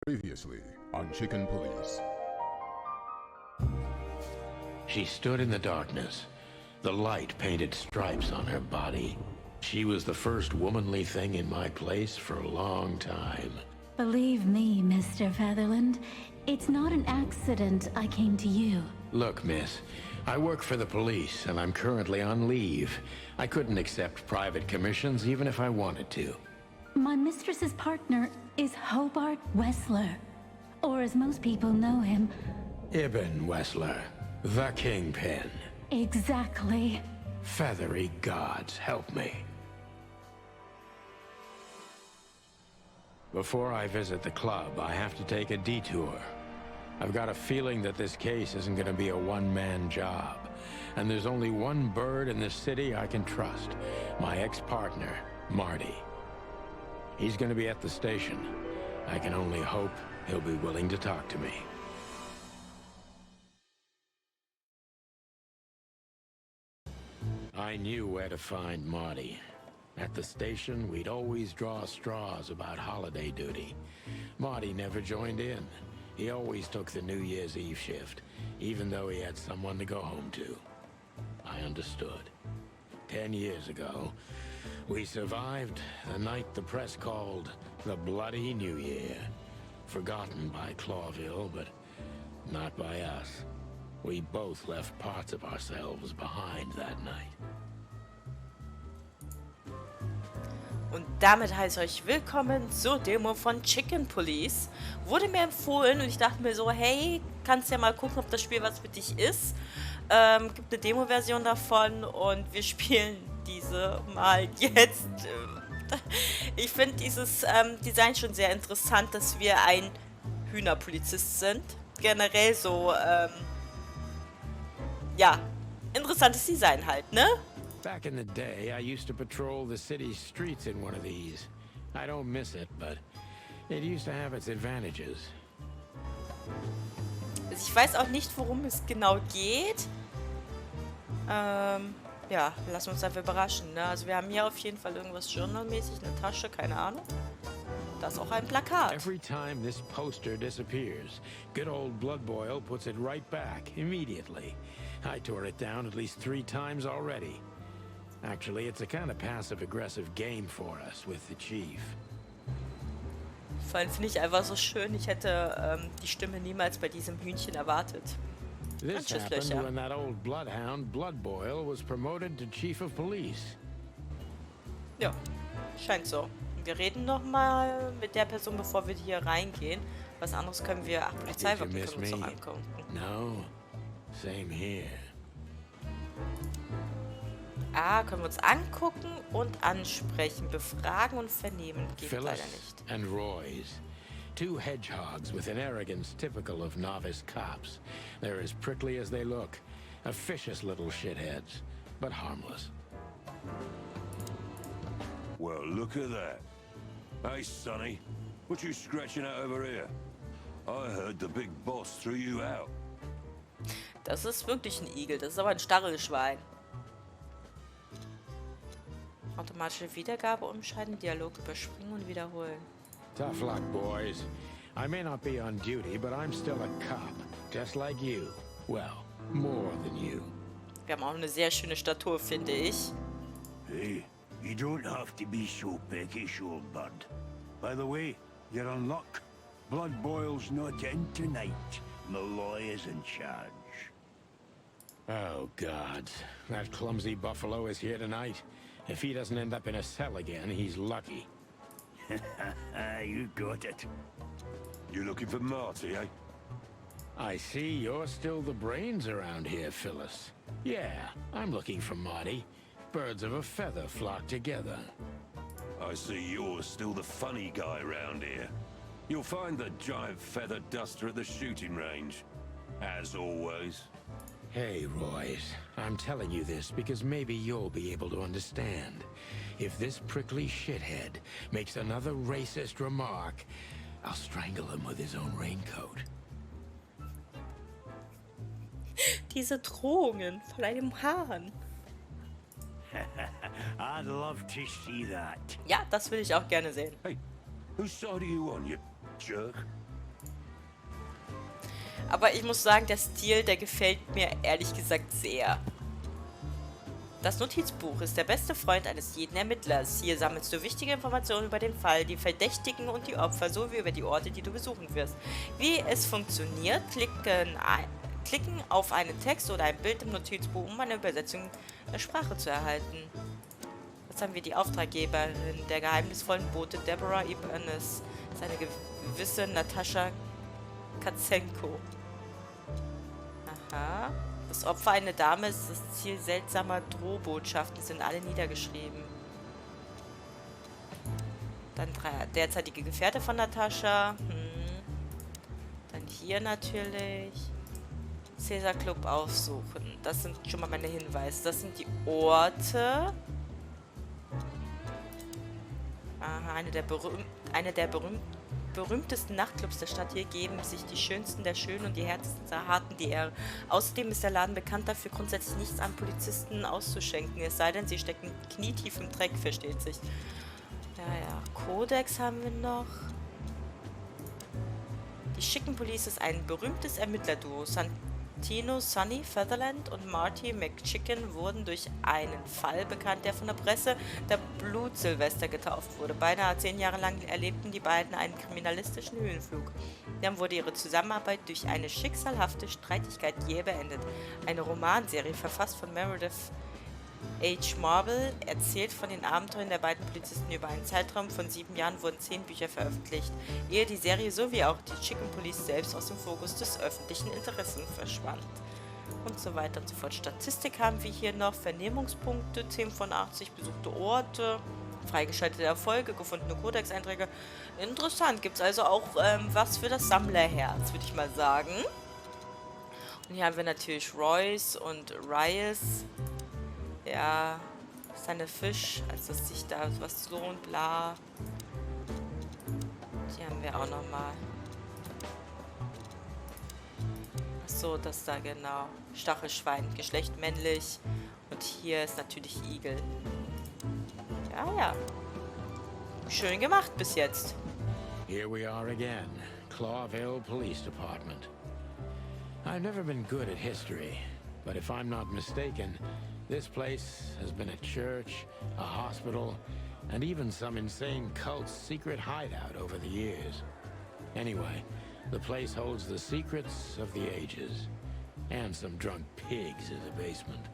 Previously on Chicken Police. She stood in the darkness. The light painted stripes on her body. She was the first womanly thing in my place for a long time. Believe me, Mr. Featherland, it's not an accident I came to you. Look, miss, I work for the police, and I'm currently on leave. I couldn't accept private commissions even if I wanted to. My mistress's partner is Hobart Wessler, or as most people know him... Ibn Wessler, the Kingpin. Exactly. Feathery gods, help me. Before I visit the club, I have to take a detour. I've got a feeling that this case isn't going to be a one-man job. And there's only one bird in this city I can trust. My ex-partner, Marty. He's going to be at the station. I can only hope he'll be willing to talk to me. I knew where to find Marty. At the station, we'd always draw straws about holiday duty. Marty never joined in. He always took the New Year's Eve shift, even though he had someone to go home to. I understood. 10 years ago, we survived the night the press called the Bloody New Year. Forgotten by Clawville, but not by us. We both left parts of ourselves behind that night. Und damit heiße ich euch willkommen zur Demo von Chicken Police. Wurde mir empfohlen und ich dachte mir so, hey, kannst ja mal gucken, ob das Spiel was für dich ist. Gibt eine Demo-Version davon und wir spielen diese mal jetzt. Ich finde dieses Design schon sehr interessant, dass wir ein Hühnerpolizist sind. Generell so, ja, interessantes Design halt, ne? Back in the day, I used to patrol the city's streets in one of these. I don't miss it, but it used to have its advantages. Also ich weiß auch nicht, worum es genau geht. Ja, lassen wir uns einfach überraschen, ne? Also wir haben hier auf jeden Fall irgendwas journalmäßig, eine Tasche, keine Ahnung. Da ist auch ein Plakat. Every time this poster disappears, good old Blood Boil puts it right back, immediately. I tore it down at least 3 times already. Actually, it's a kind of passive-aggressive game for us with the chief. Vor allem finde ich einfach so schön, ich hätte die Stimme niemals bei diesem Hühnchen erwartet. This happened when that old bloodhound, Blood Boil, was promoted to chief of police. Ja, scheint so. Wir reden nochmal mit der Person, bevor wir hier reingehen. Was anderes können wir... Ach, Polizeiwache können wir uns noch angucken. No, same here. Ah, können wir uns angucken und ansprechen. Befragen und vernehmen geht leider nicht. And Roy's. 2 hedgehogs with an arrogance typical of novice cops. They're as prickly as they look. Officious little shitheads, but harmless. Well, look at that. Hey, Sonny, what you scratching at over here? I heard the big boss threw you out. Das ist wirklich ein Igel. Das ist aber ein Stachelschwein. Automatische Wiedergabe umschalten, Dialog überspringen und wiederholen. Tough luck, boys. I may not be on duty, but I'm still a cop, just like you. Well, more than you. Wir haben auch eine sehr schöne Statur, finde ich. Hey, you don't have to be so peckish, old bud. By the way, you're on luck. Blood Boil's not in tonight. Malloy is in charge. Oh, God. That clumsy buffalo is here tonight. If he doesn't end up in a cell again, he's lucky. You got it. You looking for Marty, eh? I see you're still the brains around here, Phyllis. Yeah, I'm looking for Marty. Birds of a feather flock together. I see you're still the funny guy around here. You'll find the giant feather duster at the shooting range. As always. Hey, Royce, I'm telling you this because maybe you'll be able to understand. If this prickly shithead makes another racist remark, I'll strangle him with his own raincoat. Diese Drohungen von einem Hahn. I'd love to see that. Ja, das will ich auch gerne sehen. Hey, whose side are you on, you jerk? Aber ich muss sagen, der Stil, der gefällt mir ehrlich gesagt sehr. Das Notizbuch ist der beste Freund eines jeden Ermittlers. Hier sammelst du wichtige Informationen über den Fall, die Verdächtigen und die Opfer, sowie über die Orte, die du besuchen wirst. Wie es funktioniert, klicken auf einen Text oder ein Bild im Notizbuch, um eine Übersetzung der Sprache zu erhalten. Jetzt haben wir die Auftraggeberin der geheimnisvollen Bote Deborah Ibanez, seine gewisse Natascha Katzenko. Aha. Das Opfer eine Dame ist das Ziel seltsamer Drohbotschaften, sind alle niedergeschrieben. Dann derzeitige Gefährte von Natascha. Dann hier natürlich. Caesar Club aufsuchen. Das sind schon mal meine Hinweise. Das sind die Orte. Aha, eine der berühmtesten Nachtclubs der Stadt. Hier geben sich die schönsten der Schönen und die härtesten der Harten die Ehre. Außerdem ist der Laden bekannt dafür, grundsätzlich nichts an Polizisten auszuschenken. Es sei denn, sie stecken knietief im Dreck, versteht sich. Ja. Kodex haben wir noch. Die Chicken Police ist ein berühmtes Ermittlerduo. Sonny Featherland und Marty MacChicken wurden durch einen Fall bekannt, der von der Presse der Blut-Silvester getauft wurde. Beinahe 10 Jahre lang erlebten die beiden einen kriminalistischen Höhenflug. Dann wurde ihre Zusammenarbeit durch eine schicksalhafte Streitigkeit jäh beendet. Eine Romanserie, verfasst von Meredith H. Marble, erzählt von den Abenteuern der beiden Polizisten. Über einen Zeitraum von 7 Jahren wurden 10 Bücher veröffentlicht, ehe die Serie sowie auch die Chicken Police selbst aus dem Fokus des öffentlichen Interessen verschwand. Und so weiter und so fort. Statistik haben wir hier noch. Vernehmungspunkte, 10 von 80, besuchte Orte, freigeschaltete Erfolge, gefundene Codex-Einträge. Interessant, gibt es also auch was für das Sammlerherz, würde ich mal sagen. Und hier haben wir natürlich Royce und Rice. Ja, seine Fisch, also dass sich da was lohnt, bla. Die haben wir auch nochmal. Achso, das da genau. Stachelschwein, Geschlecht männlich. Und hier ist natürlich Igel. Ja. Schön gemacht bis jetzt. Here we are again, Clawville Police Department. I've never been good at history, but if I'm not mistaken, this place has been a church, a hospital, and even some insane cult's secret hideout over the years. Anyway, the place holds the secrets of the ages, and some drunk pigs in the basement.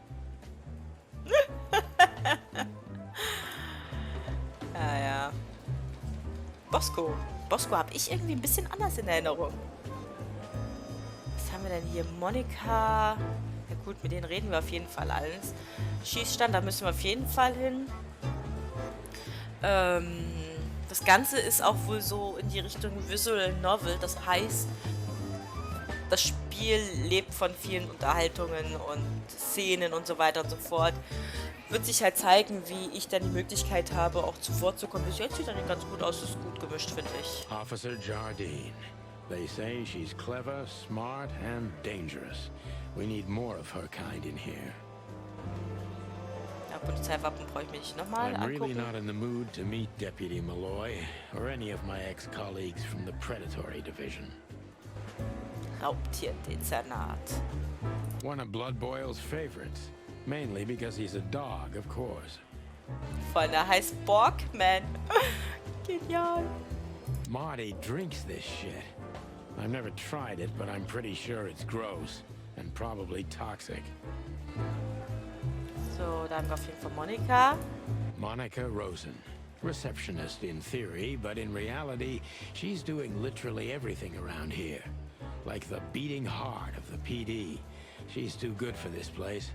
Ja. Bosco habe ich irgendwie ein bisschen anders in Erinnerung. Was haben wir denn hier? Monika. Ja gut, mit denen reden wir auf jeden Fall alles. Schießstand, da müssen wir auf jeden Fall hin. Das Ganze ist auch wohl so in die Richtung Visual Novel. Das heißt, das Spiel lebt von vielen Unterhaltungen und Szenen und so weiter und so fort. Wird sich halt zeigen, wie ich dann die Möglichkeit habe, auch zuvorzukommen. Bis jetzt sieht das ganz gut aus, ist gut gemischt, finde ich. Officer Jardine. They say she's clever, smart, and dangerous. We need more of her kind in here. Ja, Polizeiwappen brauche ich mir nicht nochmal I'm really angucken. not in the mood to meet Deputy Malloy or any of my ex-colleagues from the Predatory Division. Raubtierdezernat. One of Blood Boyle's favorites, mainly because he's a dog, of course. Voll, der heißt Borgman. Genial. Marty drinks this shit. I've never tried it, but I'm pretty sure it's gross and probably toxic. So, da haben wir auf jeden Fall Monika. Monica Rosen. Receptionist in theory, but in reality, she's doing literally everything around here. Like the beating heart of the PD. She's too good for this place,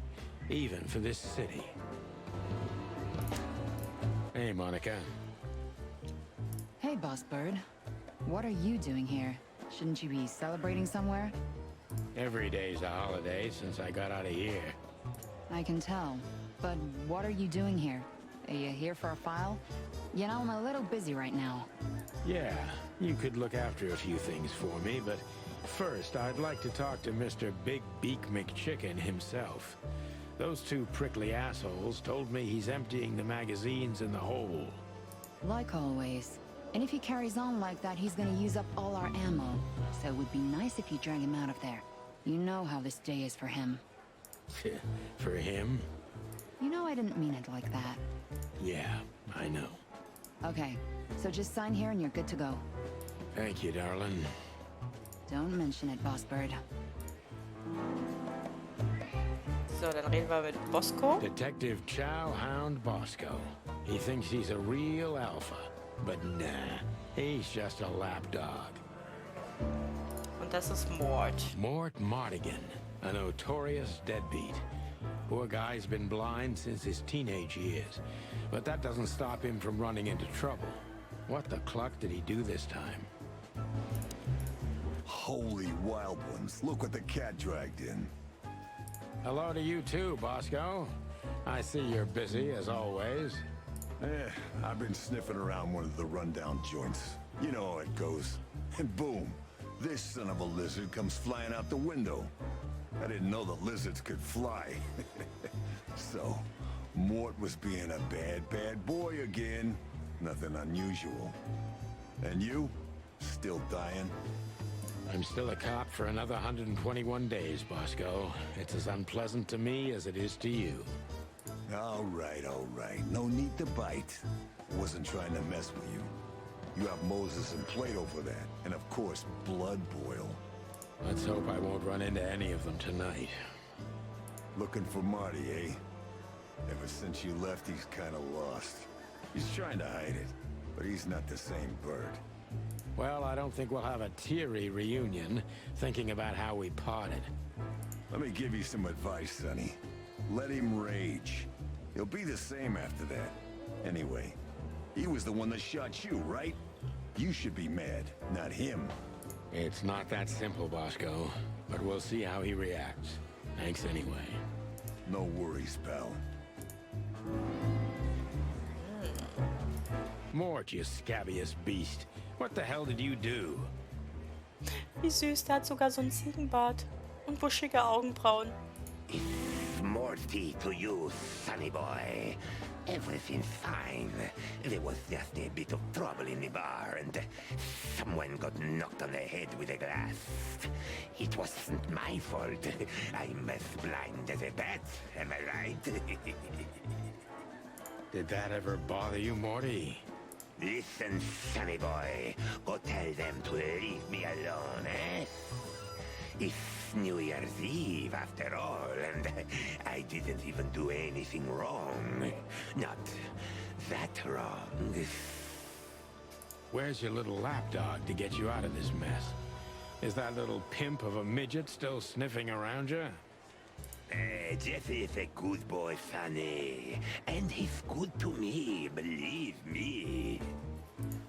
even for this city. Hey, Monica. Hey, Boss Bird. What are you doing here? Shouldn't you be celebrating somewhere? Every day's a holiday since I got out of here. I can tell. But what are you doing here? Are you here for a file? You know, I'm a little busy right now. Yeah, you could look after a few things for me, but first I'd like to talk to Mr. Big Beak McChicken himself. Those two prickly assholes told me he's emptying the magazines in the hole. Like always. And if he carries on like that, he's gonna use up all our ammo. so it would be nice if you drag him out of there. You know how this day is for him. For him? You know I didn't mean it like that. Yeah, I know. Okay, so just sign here and you're good to go. Thank you, darling. Don't mention it, Boss Bird. So, dann reden wir mit Bosco. Detective Chowhound Bosco. He thinks he's a real alpha, but nah, he's just a lapdog. Und das ist Mort. Mort Mardigan, a notorious deadbeat. Poor guy's been blind since his teenage years, but that doesn't stop him from running into trouble. What the cluck did he do this time? Holy wild ones, look what the cat dragged in. Hello to you too, Bosco. I see you're busy as always. I've been sniffing around one of the rundown joints. You know how it goes. And boom, this son of a lizard comes flying out the window. I didn't know the lizards could fly. So, Mort was being a bad boy again. Nothing unusual. And you? Still dying? I'm still a cop for another 121 days, Bosco. It's as unpleasant to me as it is to you. All right. No need to bite. Wasn't trying to mess with you. You have Moses and Plato for that. And of course, Blood Boil. Let's hope I won't run into any of them tonight. Looking for Marty, eh? Ever since you left, he's kind of lost. He's trying to hide it, but he's not the same bird. Well, I don't think we'll have a teary reunion, thinking about how we parted. Let me give you some advice, Sonny. Let him rage. He'll be the same after that. Anyway, he was the one that shot you, right? You should be mad, not him. It's not that simple, Bosco, but we'll see how he reacts. Thanks anyway. No worries, pal. Mort, you scabbiest beast. What the hell did you do? Wie süß, der hat sogar so einen Ziegenbart. Und buschige Augenbrauen. It's Morty to you, Sonny boy. Everything's fine. There was just a bit of trouble in the bar, and someone got knocked on the head with a glass. It wasn't my fault. I'm as blind as a bat, am I right? Did that ever bother you, Morty? Listen, Sonny boy. Go tell them to leave me alone, eh? It's New Year's Eve, after all, and I didn't even do anything wrong. Not that wrong. Where's your little lapdog to get you out of this mess? Is that little pimp of a midget still sniffing around you? Jeff is a good boy, Sonny. And he's good to me, believe me.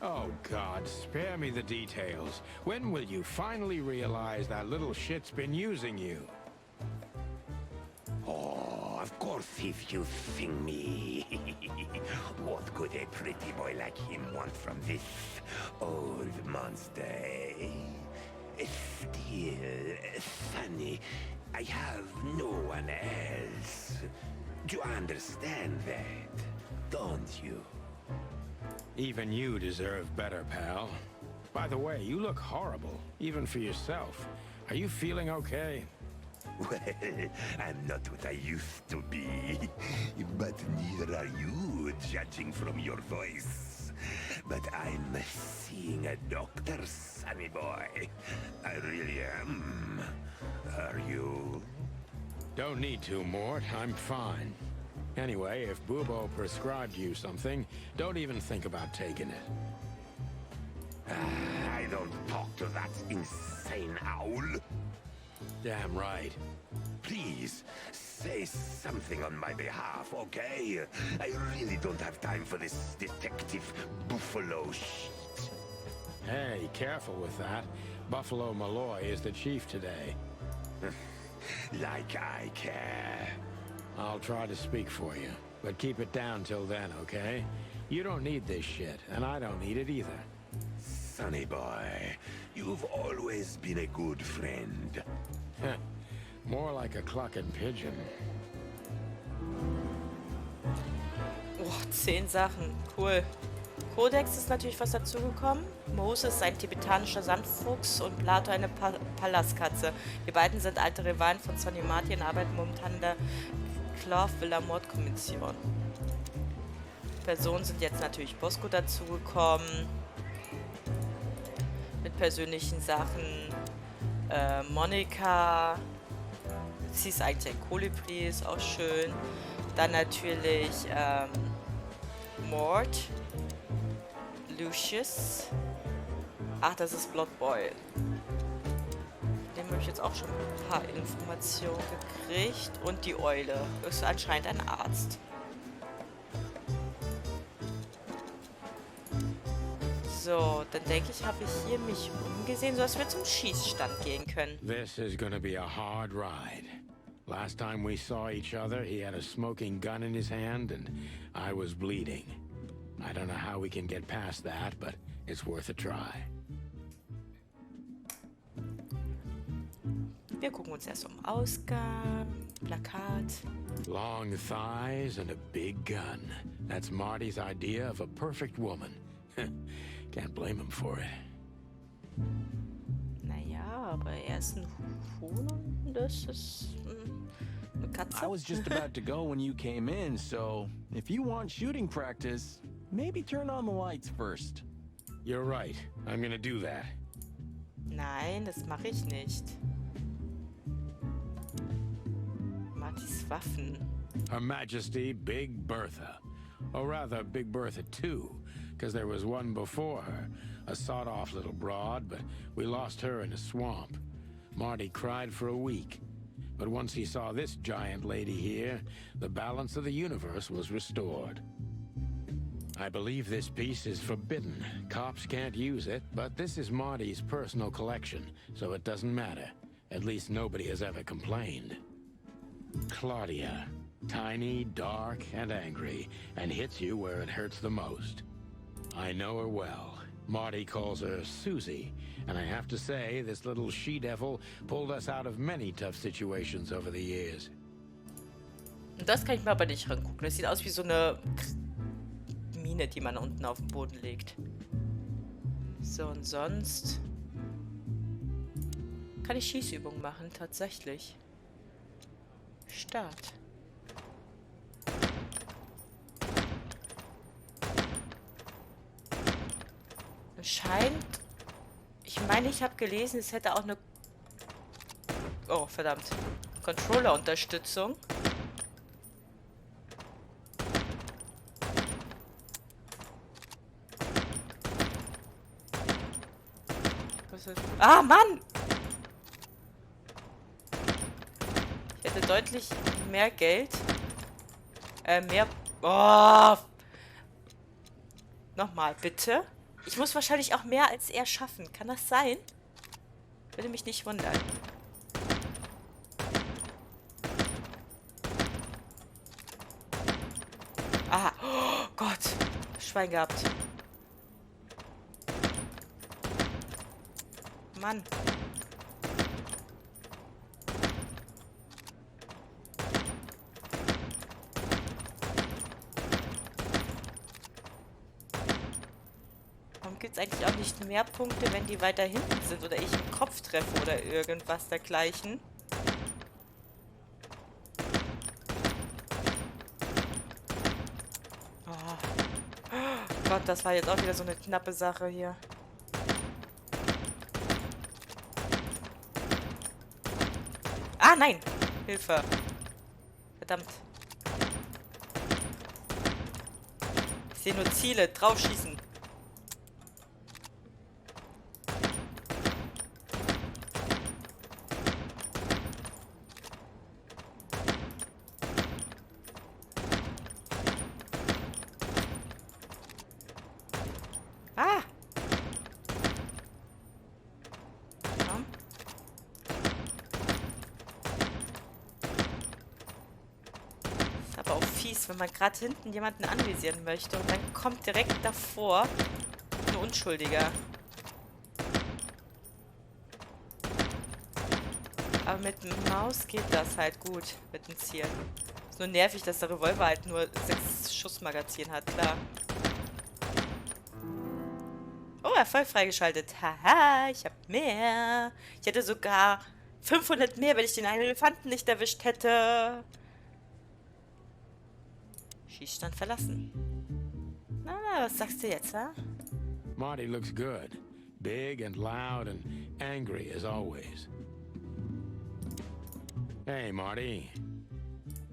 Oh, God, spare me the details. When will you finally realize that little shit's been using you? Oh, of course he's using me. What could a pretty boy like him want from this old monster, eh? Still, Sonny, I have no one else. Do you understand that? Don't you? Even you deserve better, pal. By the way, you look horrible, even for yourself. Are you feeling okay? Well, I'm not what I used to be. But neither are you, judging from your voice. But I'm seeing a doctor, Sonny boy. I really am. Are you? Don't need to, Mort. I'm fine. Anyway, if Bubo prescribed you something, don't even think about taking it. I don't talk to that insane owl. Damn right. Please, say something on my behalf, okay? I really don't have time for this detective buffalo shit. Hey, careful with that. Buffalo Malloy is the chief today. Like I care. I'll try to speak for you, but keep it down till then, okay? You don't need this shit, and I don't need it either. Sonny boy, you've always been a good friend. More like a clucking pigeon. Oh, 10 Sachen. Cool. Kodex ist natürlich was dazugekommen. Moses, ein tibetanischer Sandfuchs und Plato, eine Palastkatze. Die beiden sind alte Rivalen von Sonny und Marty und arbeiten momentan in der Clawvilles Mordkommission. Personen sind jetzt natürlich Bosco dazugekommen. Mit persönlichen Sachen. Monika. Sie ist eigentlich ein Kolibri, ist auch schön. Dann natürlich Mort. Lucius. Ach, das ist Blood Boy. Dem habe ich jetzt auch schon ein paar Informationen gekriegt. Und die Eule. Ist anscheinend ein Arzt. So, dann denke ich, habe ich hier mich umgesehen, sodass wir zum Schießstand gehen können. This is gonna be a hard ride. Last time we saw each other, he had a smoking gun in his hand and I was bleeding. I don't know how we can get past that, but it's worth a try. Wir gucken uns erst um Ausgang, Plakat. Long thighs and a big gun. That's Marty's idea of a perfect woman. Can't blame him for it. Naja, aber er ist ein Huhn, das ist eine Katze. I was just about to go when you came in, so if you want shooting practice, maybe turn on the lights first. You're right. I'm gonna do that. Nein, das mache ich nicht. Martys Waffen. Her Majesty Big Bertha. Or rather, Big Bertha 2, because there was one before her, a sawed-off little broad, but we lost her in a swamp. Marty cried for a week. But once he saw this giant lady here, the balance of the universe was restored. I believe this piece is forbidden. Cops can't use it, but this is Marty's personal collection, so it doesn't matter. At least nobody has ever complained. Claudia. Tiny, dark, and angry, and hits you where it hurts the most. I know her well. Marty calls her Susie, and I have to say, this little she-devil pulled us out of many tough situations over the years. Das kann ich mir aber nicht rangucken. Das sieht aus wie so eine Mine, die man unten auf den Boden legt. So, und sonst kann ich Schießübungen machen, tatsächlich. Start. Scheint. Ich meine, ich habe gelesen, es hätte auch eine. Oh, verdammt. Controller-Unterstützung. Was ist. Ah, Mann! Ich hätte deutlich mehr Geld. Mehr. Oh! Nochmal, bitte. Ich muss wahrscheinlich auch mehr als er schaffen. Kann das sein? Würde mich nicht wundern. Ah, oh Gott. Schwein gehabt. Mann. Gibt es eigentlich auch nicht mehr Punkte, wenn die weiter hinten sind oder ich einen Kopf treffe oder irgendwas dergleichen? Oh. Gott, das war jetzt auch wieder so eine knappe Sache hier. Ah, nein! Hilfe! Verdammt. Ich sehe nur Ziele. Draufschießen. Wenn man gerade hinten jemanden anvisieren möchte und dann kommt direkt davor ein Unschuldiger. Aber mit dem Maus geht das halt gut mit dem Zielen. Ist nur nervig, dass der Revolver halt nur 6 Schussmagazin hat, klar. Erfolg freigeschaltet. Haha, ich habe mehr. Ich hätte sogar 500 mehr, wenn ich den einen Elefanten nicht erwischt hätte. Schießstand verlassen. Na, was sagst du jetzt, ha? Marty looks good. Big and loud and angry as always. Hey, Marty.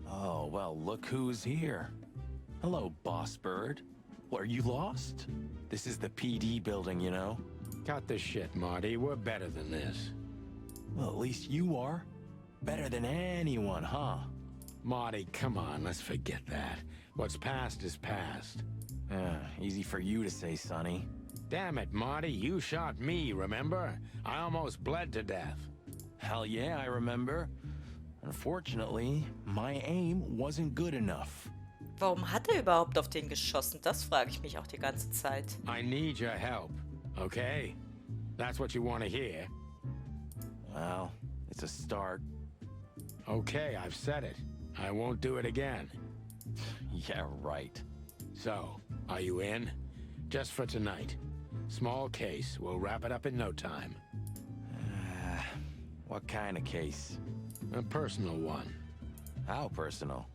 Oh, well, look who's here. Hello, Boss Bird. What, are you lost? This is the PD building, you know? Cut the shit, Marty. We're better than this. Well, at least you are. Better than anyone, huh? Marty, come on, let's forget that. What's past is past. Easy for you to say, Sonny. Damn it, Marty, you shot me, remember? I almost bled to death. Hell yeah, I remember. Unfortunately, my aim wasn't good enough. Warum hat er überhaupt auf den geschossen? Das frage ich mich auch die ganze Zeit. I need your help, okay? That's what you want to hear. Well, it's a start. Okay, I've said it. I won't do it again. Yeah, right. So, are you in? Just for tonight. Small case. We'll wrap it up in no time. What kind of case? A personal one. How personal?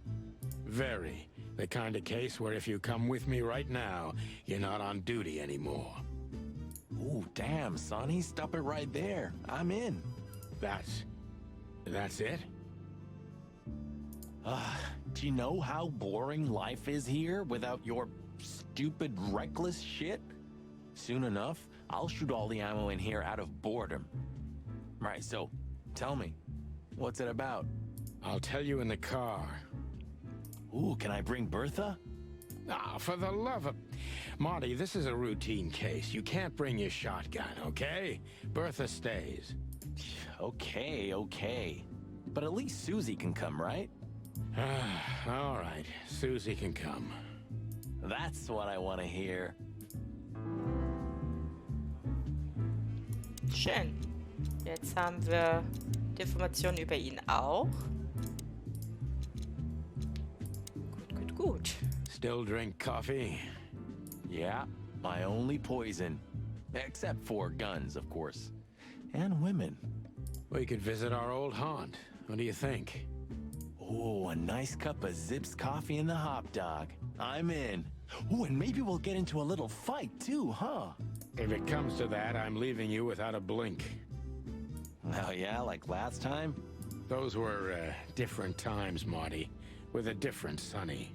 Very. The kind of case where if you come with me right now, you're not on duty anymore. Ooh, damn, Sonny. Stop it right there. I'm in. That's it? Do you know how boring life is here without your stupid, reckless shit? Soon enough, I'll shoot all the ammo in here out of boredom. Right, so, tell me, what's it about? I'll tell you in the car. Ooh, can I bring Bertha? Ah, for the love of... Marty, this is a routine case. You can't bring your shotgun, okay? Bertha stays. Okay. But at least Susie can come, right? All right, Susie can come. That's what I want to hear. Schön. Jetzt haben wir die Informationen über ihn auch. Gut. Still drink coffee? Yeah, my only poison. Except for guns, of course. And women. We could visit our old haunt. What do you think? Oh, a nice cup of Zips coffee and the hot dog. I'm in. Ooh, and maybe we'll get into a little fight too, huh? If it comes to that, I'm leaving you without a blink. Oh yeah, like last time? Those were different times, Marty. With a different Sonny.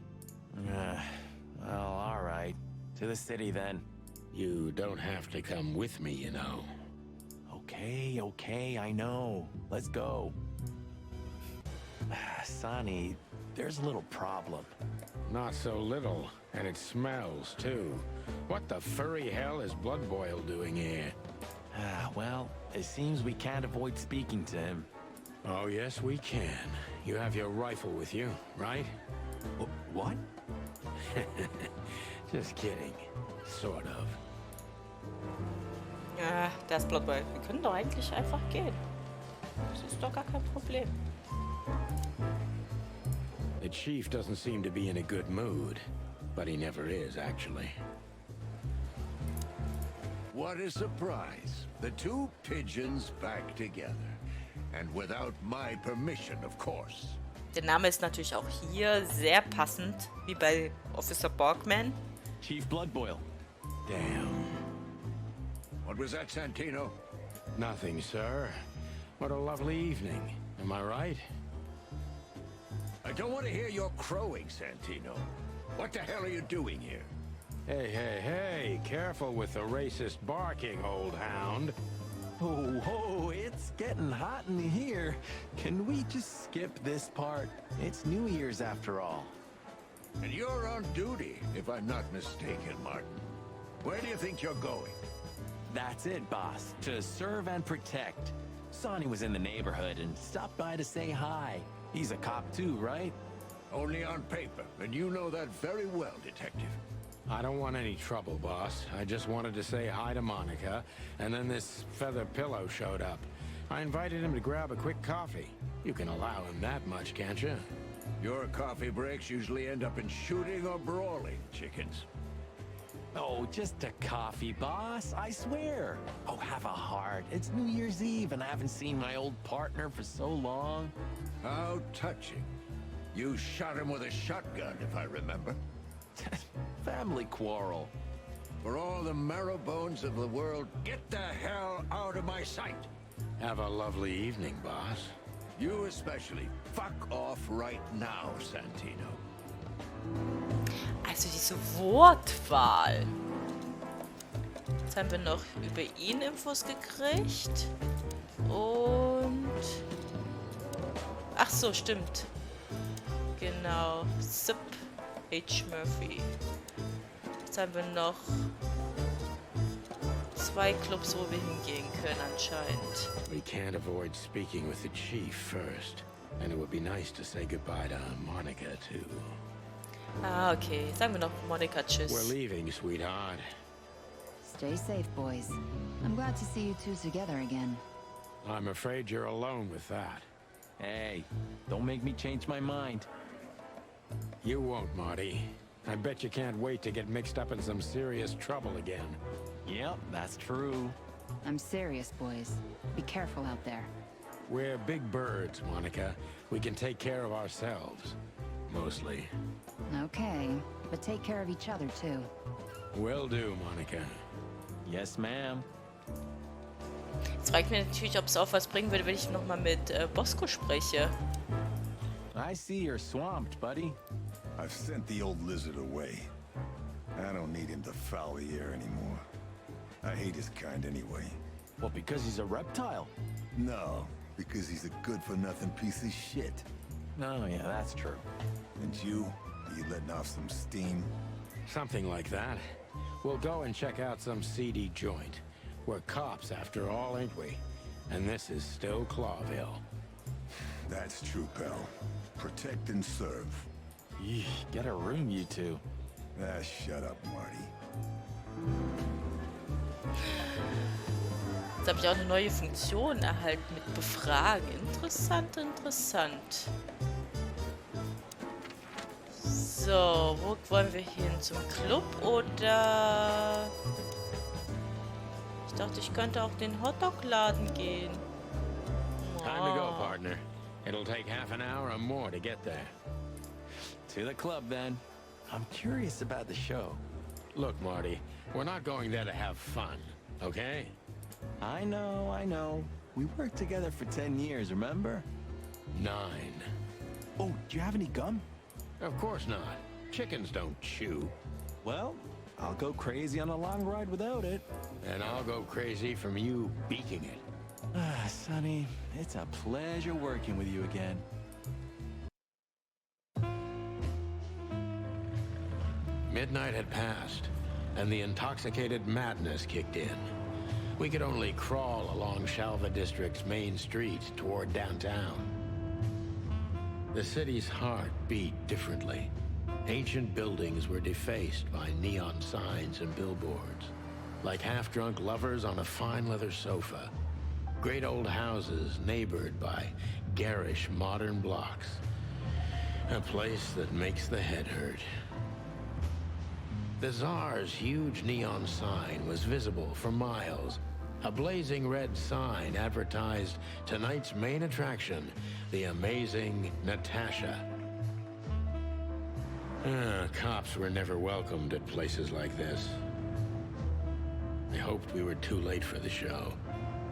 Well, all right. To the city then. You don't have to come with me, you know. Okay, I know. Let's go. Sonny, there's a little problem. Not so little, and it smells, too. What the furry hell is Blood Boil doing here? Well, it seems we can't avoid speaking to him. Oh, yes, we can. You have your rifle with you, right? What? Just kidding. Sort of. Ja, das ist Blood Boil. Wir können doch eigentlich einfach gehen. Das ist doch gar kein Problem. The chief doesn't seem to be in a good mood, but he never is, actually. What a surprise. The two pigeons back together. And without my permission, of course. Der Name ist natürlich auch hier sehr passend, wie bei Officer Borgman. Chief Bloodboil. Damn. What was that, Santino? Nothing, sir. What a lovely evening. Am I right? I don't want to hear your crowing, Santino. What the hell are you doing here? Hey, careful with the racist barking, old hound. Oh, it's getting hot in here. Can we just skip this part? It's New Year's after all. And you're on duty, if I'm not mistaken, Martin. Where do you think you're going? That's it, boss. To serve and protect. Sonny was in the neighborhood and stopped by to say hi. He's a cop too, right? Only on paper, and you know that very well, Detective. I don't want any trouble, boss. I just wanted to say hi to Monica, and then this feather pillow showed up. I invited him to grab a quick coffee. You can allow him that much, can't you? Your coffee breaks usually end up in shooting or brawling, chickens. Oh, just a coffee, boss, I swear. Oh, have a heart. It's New Year's Eve and I haven't seen my old partner for so long. How touching. You shot him with a shotgun, if I remember. Family quarrel. For all the marrow bones of the world, get the hell out of my sight. Have a lovely evening, boss. You especially. Fuck off right now, Santino. Also diese Wortwahl. Jetzt haben wir noch über ihn Infos gekriegt. Und... Ach so, stimmt. Genau. Sip H. Murphy. Jetzt haben wir noch 2 Clubs, wo wir hingehen können anscheinend. We can't avoid speaking with the chief first. And it would be nice to say goodbye to Monica, too. Ah, okay. Sagen wir noch Monica tschüss. We're leaving, sweetheart. Stay safe, boys. I'm glad to see you two together again. I'm afraid you're alone with that. Hey, don't make me change my mind. You won't, Marty. I bet you can't wait to get mixed up in some serious trouble again. Yep, that's true. I'm serious, boys. Be careful out there. We're big birds, Monica. We can take care of ourselves. Mostly. Okay, but take care of each other, too. Will do, Monica. Yes, ma'am. Jetzt frage ich mich natürlich, ob es auch was bringen würde, wenn ich nochmal mit Bosco spreche. I see you're swamped, buddy. I've sent the old lizard away. I don't need him to foul the air anymore. I hate his kind anyway. Well, because he's a reptile. No, because he's a good-for-nothing piece of shit. Oh, yeah, that's true. And you letting off some steam? Something like that. We'll go and check out some seedy joint. We're cops after all, ain't we? And this is still Clawville. That's true, pal. Protect and serve. Yeesh, get a room, you two. Ah, shut up, Marty. Jetzt habe ich auch eine neue Funktion erhalten mit Befragen. Interessant, interessant. So, wo wollen wir hin? Zum Club oder... Ich dachte, ich könnte auch den Hotdog-Laden gehen. Time to go, partner. It'll take half an hour or more to get there. To the club, then. I'm curious about the show. Look, Marty, we're not going there to have fun, okay? I know. We worked together for 10 years, remember? 9. Oh, do you have any gum? Of course not. Chickens don't chew. Well, I'll go crazy on a long ride without it. And I'll go crazy from you beaking it. Ah, Sonny, it's a pleasure working with you again. Midnight had passed, and the intoxicated madness kicked in. We could only crawl along Shalva District's main street toward downtown. The city's heart beat differently. Ancient buildings were defaced by neon signs and billboards, like half-drunk lovers on a fine leather sofa. Great old houses neighbored by garish modern blocks. A place that makes the head hurt. The Tsar's huge neon sign was visible for miles. A blazing red sign advertised tonight's main attraction, the amazing Natasha. Cops were never welcomed at places like this. I hoped we were too late for the show.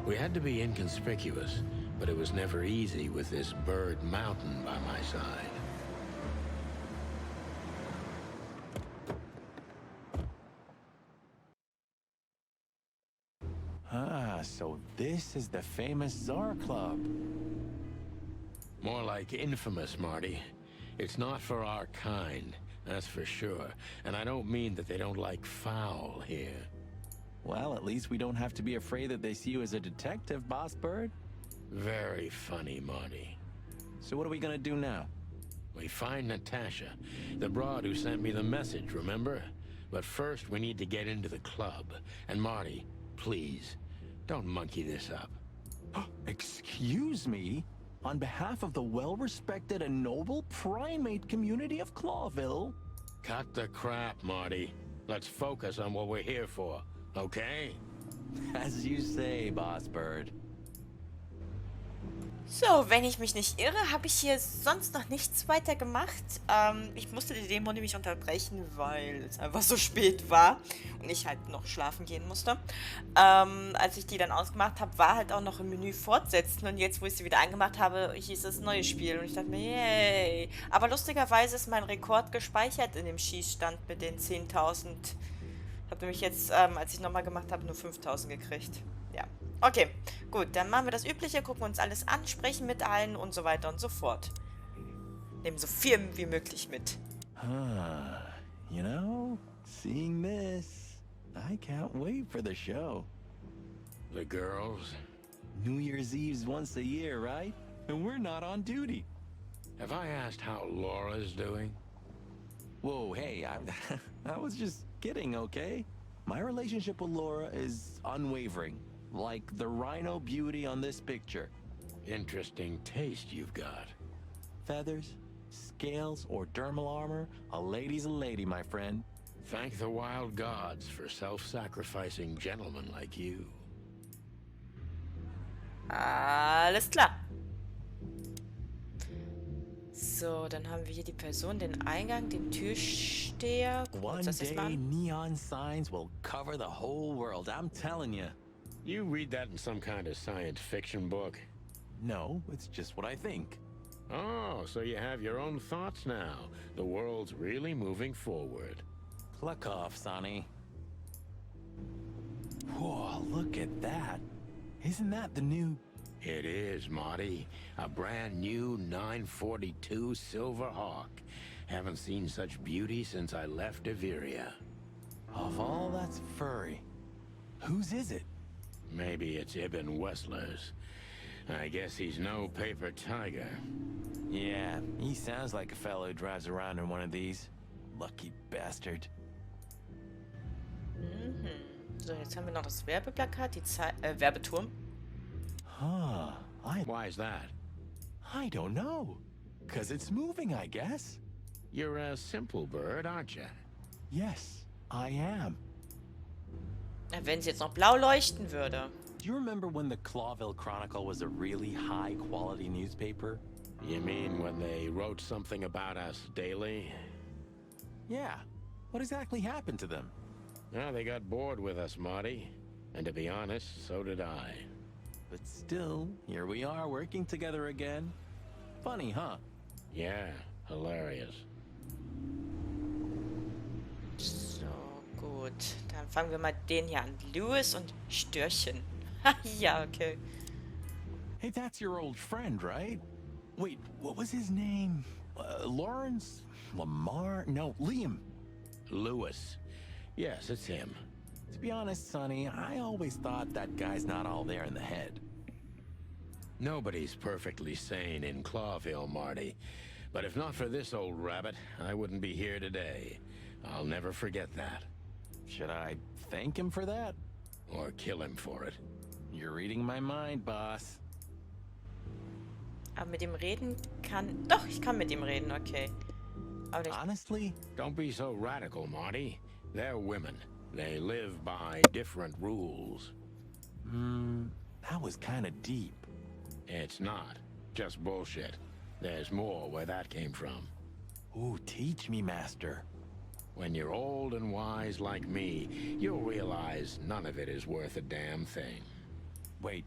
We had to be inconspicuous, but it was never easy with this bird mountain by my side. Ah, so this is the famous Tsar Club. More like infamous, Marty. It's not for our kind, that's for sure. And I don't mean that they don't like foul here. Well, at least we don't have to be afraid that they see you as a detective, Boss Bird. Very funny, Marty. So what are we gonna do now? We find Natasha, the broad who sent me the message, remember? But first, we need to get into the club. And Marty, please, don't monkey this up. Excuse me? On behalf of the well-respected and noble primate community of Clawville? Cut the crap, Marty. Let's focus on what we're here for, okay? As you say, Boss Bird. So, wenn ich mich nicht irre, habe ich hier sonst noch nichts weiter gemacht. Ich musste die Demo nämlich unterbrechen, weil es einfach so spät war und ich halt noch schlafen gehen musste. Als ich die dann ausgemacht habe, war halt auch noch im Menü fortsetzen und jetzt, wo ich sie wieder angemacht habe, hieß es neues Spiel und ich dachte mir, yay. Aber lustigerweise ist mein Rekord gespeichert in dem Schießstand mit den 10.000. Ich habe nämlich jetzt, als ich nochmal gemacht habe, nur 5.000 gekriegt. Ja. Okay, gut, dann machen wir das Übliche, gucken uns alles an, sprechen mit allen und so weiter und so fort. Nehmen so viel wie möglich mit. You know, seeing this, I can't wait for the show. The girls? New Year's Eve's once a year, right? And we're not on duty. Have I asked how Laura's doing? Whoa, hey, I was just kidding, okay? My relationship with Laura is unwavering. Like the rhino beauty on this picture. Interesting taste you've got. Feathers, scales, or dermal armor, a lady's a lady, my friend. Thank the wild gods for self-sacrificing gentlemen like you. Alles klar. So, dann haben wir hier die Person, den Eingang, den Türsteher. One day, neon signs will cover the whole world, I'm telling you. You read that in some kind of science fiction book? No, it's just what I think. Oh, so you have your own thoughts now. The world's really moving forward. Cluck off, Sonny. Whoa, look at that. Isn't that the new... It is, Marty. A brand new 942 Silver Hawk. Haven't seen such beauty since I left Averia. Of all that's furry, whose is it? Maybe it's Ibn Wessler's. I guess he's no paper tiger. Yeah, he sounds like a fellow who drives around in one of these. Lucky bastard. So, jetzt haben wir noch das Werbeplakat, die Werbeturm. Huh. Why is that? I don't know. 'Cause it's moving, I guess. You're a simple bird, aren't you? Yes, I am. Wenn sie jetzt noch blau leuchten würde. Do you remember when the Clawville Chronicle was a really high-quality newspaper? You mean when they wrote something about us daily? Yeah. What exactly happened to them? Well, they got bored with us, Marty. And to be honest, so did I. But still, here we are working together again. Funny, huh? Yeah, hilarious. So, gut. Dann fangen wir mal den hier an. Louis und Störchen. Ja, okay. Hey, that's your old friend, right? Wait, what was his name? Lawrence? Lamar? No, Liam. Louis. Yes, it's him. To be honest, Sonny, I always thought that guy's not all there in the head. Nobody's perfectly sane in Clawville, Marty. But if not for this old rabbit, I wouldn't be here today. I'll never forget that. Should I thank him for that? Or kill him for it? You're reading my mind, boss. Aber mit ihm reden kann... Doch, ich kann mit ihm reden, okay. Aber Honestly? Don't be so radical, Marty. They're women. They live by different rules. That was kind of deep. It's not. Just bullshit. There's more where that came from. Ooh, teach me, master. When you're old and wise like me, you'll realize none of it is worth a damn thing. Wait,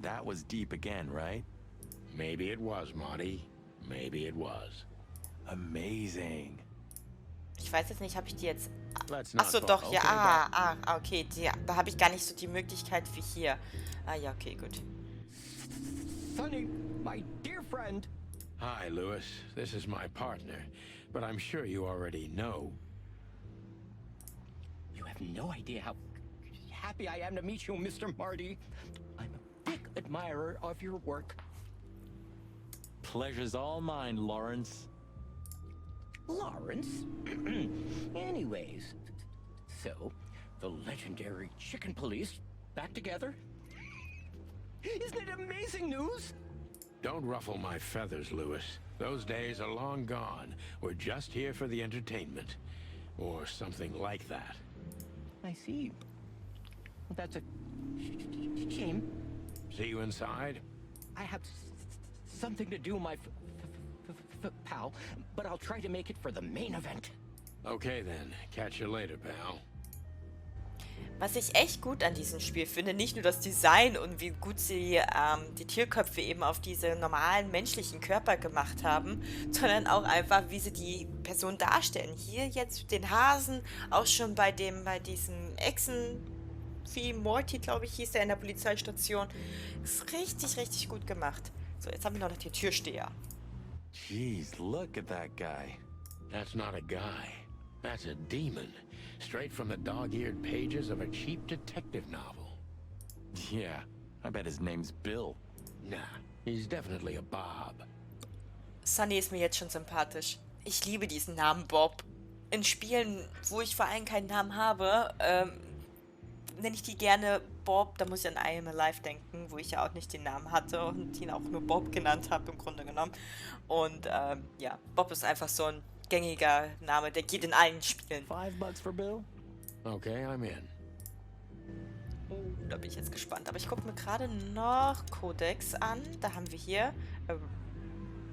that was deep again, right? Maybe it was, Marty. Maybe it was. Amazing. ich weiß jetzt nicht, habe ich die jetzt... Let's not Achso, talk. doch, Okay, ja, okay, da habe ich gar nicht so die Möglichkeit wie hier. Ah, ja, okay, gut. Sonny, my dear friend. Hi, Louis. This is my partner, but I'm sure you already know. You have no idea how happy I am to meet you, Mr. Marty. I'm a big admirer of your work. Pleasure's all mine, Lawrence. Lawrence? Anyways, so, the legendary Chicken Police back together? Isn't it amazing news? Don't ruffle my feathers, Louis. Those days are long gone. We're just here for the entertainment. Or something like that. I see. Well, that's a shame. See you inside? I have something to do, my pal, but I'll try to make it for the main event. Okay then. Catch you later, pal. Was ich echt gut an diesem Spiel finde, nicht nur das Design und wie gut sie die Tierköpfe eben auf diese normalen menschlichen Körper gemacht haben, sondern auch einfach, wie sie die Person darstellen. Hier jetzt den Hasen, auch schon bei diesem Echsenvieh, Morty, glaube ich, hieß der in der Polizeistation. Ist richtig, richtig gut gemacht. So, jetzt haben wir noch den Türsteher. Jeez, look at that guy. That's not a guy. That's a demon. Straight from the dog-eared pages of a cheap detective novel. Yeah, I bet his name's Bill. Nah, he's definitely a Bob. Sonny ist mir jetzt schon sympathisch. Ich liebe diesen Namen Bob. In Spielen, wo ich vor allem keinen Namen habe, nenne ich die gerne Bob. Da muss ich an I Am Alive denken, wo ich ja auch nicht den Namen hatte und ihn auch nur Bob genannt habe, im Grunde genommen. Und ja, Bob ist einfach so ein gängiger Name, der geht in allen Spielen. $5 for Bill? Okay, I'm in. Da bin ich jetzt gespannt. Aber ich gucke mir gerade noch Kodex an. Da haben wir hier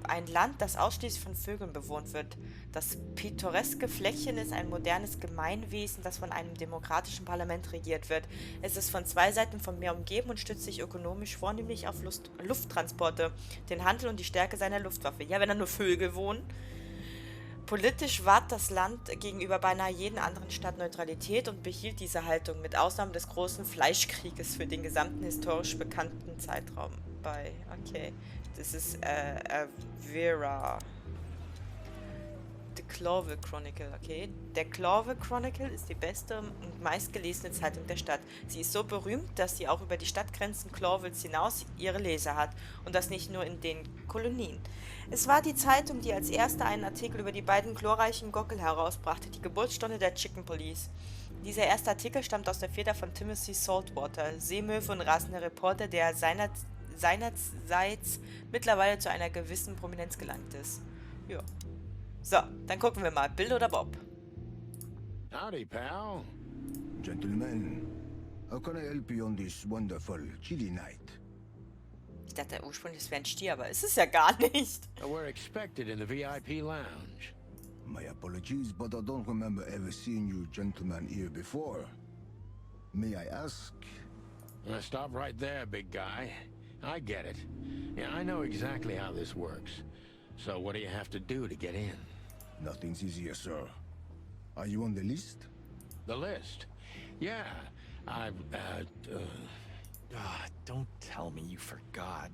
ein Land, das ausschließlich von Vögeln bewohnt wird. Das pittoreske Fleckchen ist ein modernes Gemeinwesen, das von einem demokratischen Parlament regiert wird. Es ist von zwei Seiten vom Meer umgeben und stützt sich ökonomisch vornehmlich auf Lufttransporte, den Handel und die Stärke seiner Luftwaffe. Ja, wenn da nur Vögel wohnen. Politisch wahrt das Land gegenüber beinahe jeden anderen Staat Neutralität und behielt diese Haltung mit Ausnahme des großen Fleischkrieges für den gesamten historisch bekannten Zeitraum bei. Okay, das ist Vera. The Clawville Chronicle, okay. Der Clawville Chronicle ist die beste und meistgelesene Zeitung der Stadt. Sie ist so berühmt, dass sie auch über die Stadtgrenzen Clawvilles hinaus ihre Leser hat. Und das nicht nur in den Kolonien. Es war die Zeitung, die als erste einen Artikel über die beiden glorreichen Gockel herausbrachte, die Geburtsstunde der Chicken Police. Dieser erste Artikel stammt aus der Feder von Timothy Saltwater, Seemöwe und rasender Reporter, der seinerseits mittlerweile zu einer gewissen Prominenz gelangt ist. Ja. So, dann gucken wir mal. Bill oder Bob? Howdy, pal. Gentlemen, how can I help you on this wonderful chilly night? Ich dachte ursprünglich, es wäre ein Stier, aber ist es ja gar nicht. We're expected in the VIP lounge. My apologies, but I don't remember ever seeing you gentlemen here before. May I ask? Stop right there, big guy. I get it. Yeah, I know exactly how this works. So what do you have to do to get in? Nothing's easier, sir. Are you on the list? The list? Yeah, Don't tell me you forgot.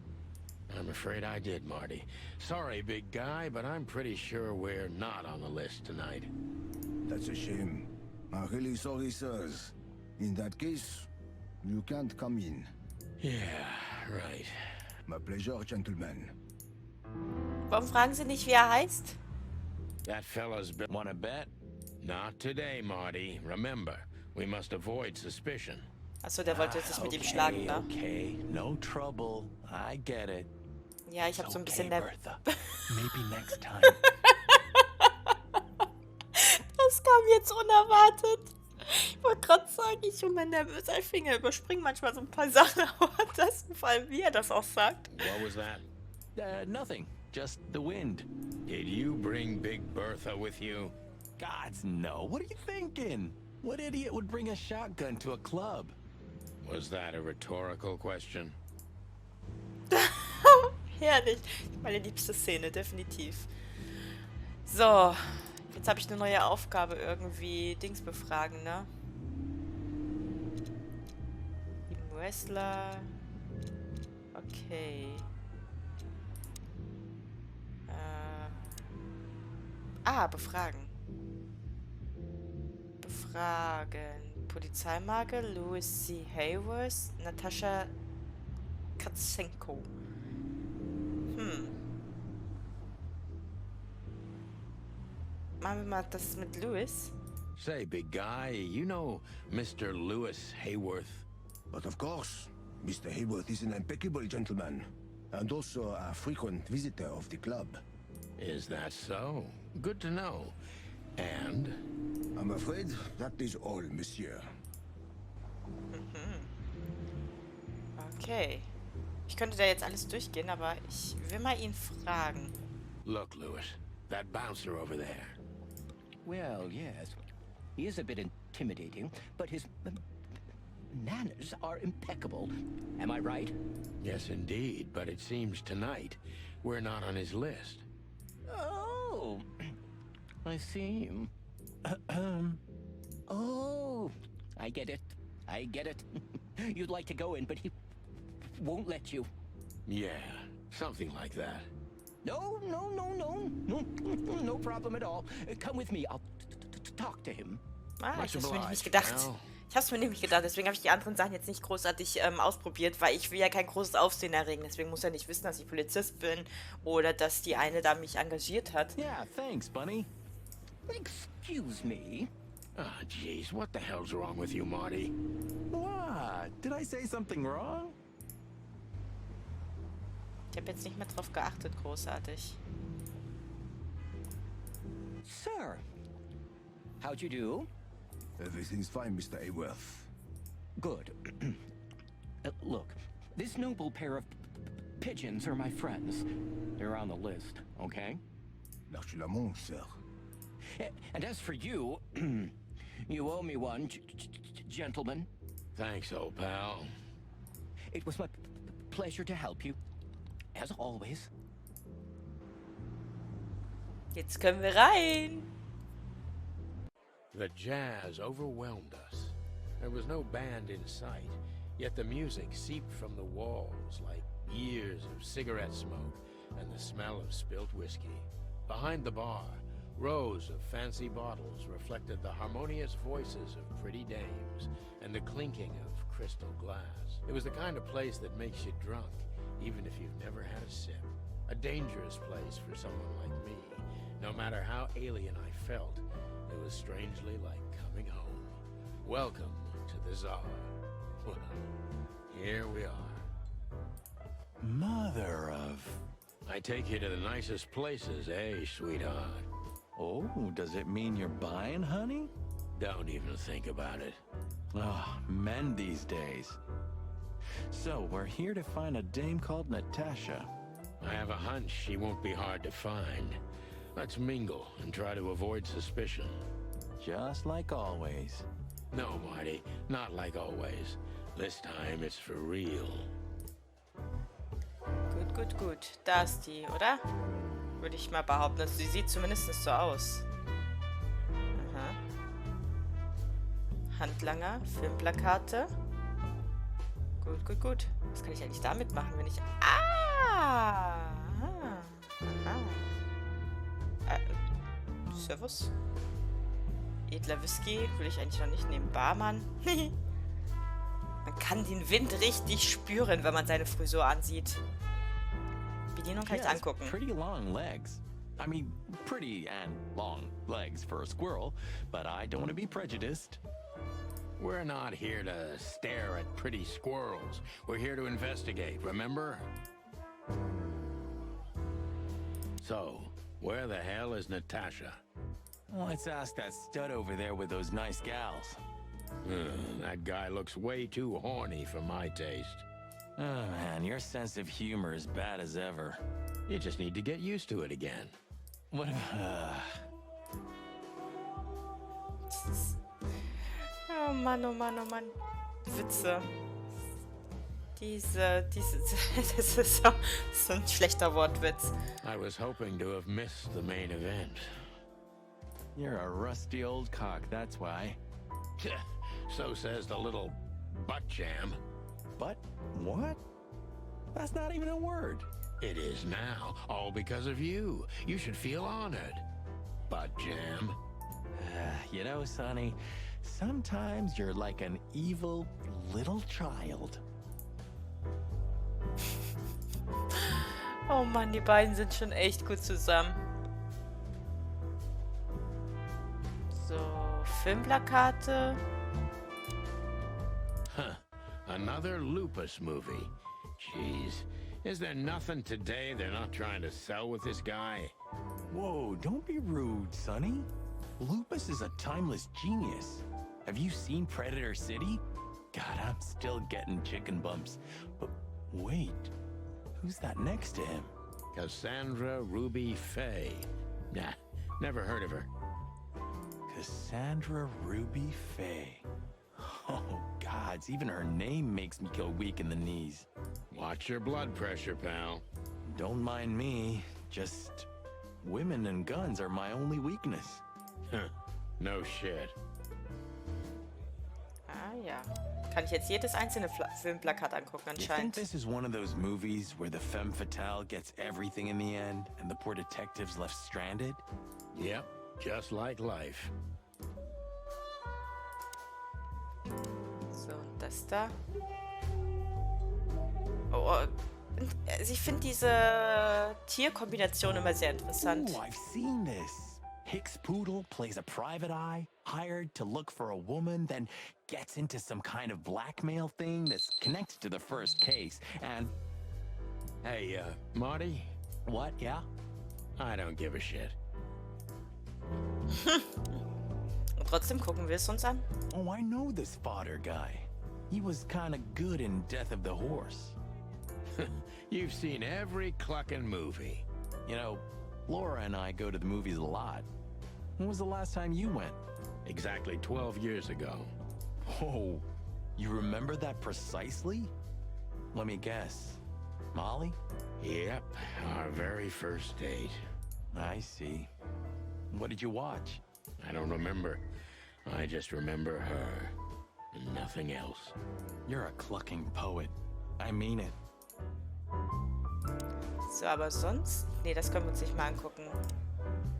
I'm afraid I did, Marty. Sorry, big guy, but I'm pretty sure we're not on the list tonight. That's a shame. I'm really sorry, sirs. In that case, you can't come in. Yeah, right. My pleasure, gentlemen. Warum fragen Sie nicht, wie er heißt? That fella's been... Wanna bet? Not today, Marty. Remember, we must avoid suspicion. Achso, der wollte sich mit ihm schlagen, ne? Okay, no trouble. I get it. Ja, ich habe so ein bisschen... Bertha. Maybe next time. Das kam jetzt unerwartet. Ich wollte gerade sagen, ich bin mein nervöser Finger überspringt manchmal so ein paar Sachen, aber das, vor allem wie er das auch sagt. What was that? Nothing. Just the wind. Did you bring Big Bertha with you? Gods, no. What are you thinking? What idiot would bring a shotgun to a club? Was that a rhetorical question? Herrlich. Meine liebste Szene, definitiv. So, jetzt habe ich eine neue Aufgabe irgendwie. Dings befragen, ne? Im Wrestler. Okay. Befragen. Befragen. Polizeimarke, Louis C. Hayworth, Natascha Katzenko. Machen wir mal das mit Louis. Say, big guy, you know Mr. Louis Hayworth? But of course, Mr. Hayworth is an impeccable gentleman, and also a frequent visitor of the club. Is that so? Good to know. And I'm afraid that is all, Monsieur. Okay. Ich könnte da jetzt alles durchgehen, aber ich will mal ihn fragen. Look, Lewis, that bouncer over there. Well, yes. He is a bit intimidating, but his manners are impeccable. Am I right? Yes, indeed, but it seems tonight we're not on his list. Oh, I see. Oh, I get it. I get it. You'd like to go in, but he won't let you. Yeah, something like that. No problem at all. Come with me. I'll talk to him. Ah, ich hab's mir nämlich gedacht. Ich hab's mir nämlich gedacht, deswegen habe ich die anderen Sachen jetzt nicht großartig ausprobiert, weil ich will ja kein großes Aufsehen erregen. Deswegen muss er nicht wissen, dass ich Polizist bin oder dass die eine da mich engagiert hat. Yeah, thanks, Bunny. Excuse me. Ah, jeez, what the hell's wrong with you, Marty? What? Did I say something wrong? Ich habe jetzt nicht mehr drauf geachtet, großartig. Sir, how'd you do? Everything's fine, Mr. Aworth. Good. Look, this noble pair of pigeons are my friends. They're on the list, okay? L'archement, sir. And as for you, you owe me one, gentlemen. Thanks, old pal. It was my pleasure to help you, as always. Jetzt können wir rein. The jazz overwhelmed us. There was no band in sight, yet the music seeped from the walls like years of cigarette smoke and the smell of spilt whiskey. Behind the bar, rows of fancy bottles reflected the harmonious voices of pretty dames and the clinking of crystal glass. It was the kind of place that makes you drunk, even if you've never had a sip. A dangerous place for someone like me. No matter how alien I felt, it was strangely like coming home. Welcome to the Czar. Well, here we are. Mother of... I take you to the nicest places, eh, sweetheart? Oh, does it mean you're buying, honey? Don't even think about it. Oh, men these days. So, we're here to find a dame called Natasha. I have a hunch she won't be hard to find. Let's mingle and try to avoid suspicion. Just like always. No, Marty, not like always. This time it's for real. Gut. Da ist die, oder? Würde ich mal behaupten. Sie sieht zumindest so aus. Aha. Handlanger, Filmplakate. Gut. Was kann ich eigentlich damit machen, wenn ich... Aha. Servus. Edler Whisky will ich eigentlich noch nicht nehmen. Barmann. Man kann den Wind richtig spüren, wenn man seine Frisur ansieht. Bedienung kann ich angucken. Pretty long legs. I mean, pretty and long legs for a squirrel, but I don't want to be prejudiced. We're not here to stare at pretty squirrels. We're here to investigate, remember? So, where the hell is Natasha? Let's ask that stud over there with those nice gals. That guy looks way too horny for my taste. Oh man, your sense of humor is bad as ever. You just need to get used to it again. What? Oh Mann. Witze. Das ist so ein schlechter Wortwitz. I was hoping to have missed the main event. You're a rusty old cock, that's why. So says the little butt jam. But what? That's not even a word. It is now, all because of you. You should feel honored. Butt jam. You know, Sonny, sometimes you're like an evil little child. Oh Mann, die beiden sind schon echt gut zusammen. So, Filmplakate. Another lupus movie. Jeez, is there nothing today they're not trying to sell with this guy? Whoa, don't be rude, Sonny. Lupus is a timeless genius. Have you seen Predator City? God, I'm still getting chicken bumps. But wait, who's that next to him? Cassandra Ruby Faye. Nah, never heard of her. Cassandra Ruby Faye. Oh, gods, even her name makes me go weak in the knees. Watch your blood pressure, pal. Don't mind me, just women and guns are my only weakness. No shit. Ah ja. Kann ich jetzt jedes einzelne Filmplakat angucken You think anscheinend. this is one of those movies where the femme fatale gets everything in the end and the poor detective's left stranded? Yep, just like life. So, das da. Oh, also ich finde diese Tierkombination immer sehr interessant. Oh, I've seen this. Hicks Poodle plays a private eye, hired to look for a woman, then gets into some kind of blackmail thing that's connected to the first case, and... Hey, Marty? What, yeah? I don't give a shit. Und trotzdem gucken wir es uns an. Oh, I know this fodder guy. He was kinda good in Death of the Horse. You've seen every clucking movie. You know, Laura and I go to the movies a lot. When was the last time you went? Exactly 12 years ago. Oh, you remember that precisely? Let me guess. Molly? Yep, our very first date. I see. What did you watch? I don't remember. I just remember her. And nothing else. You're a clucking poet. I mean it. So, aber sonst... Nee, das können wir uns nicht mal angucken.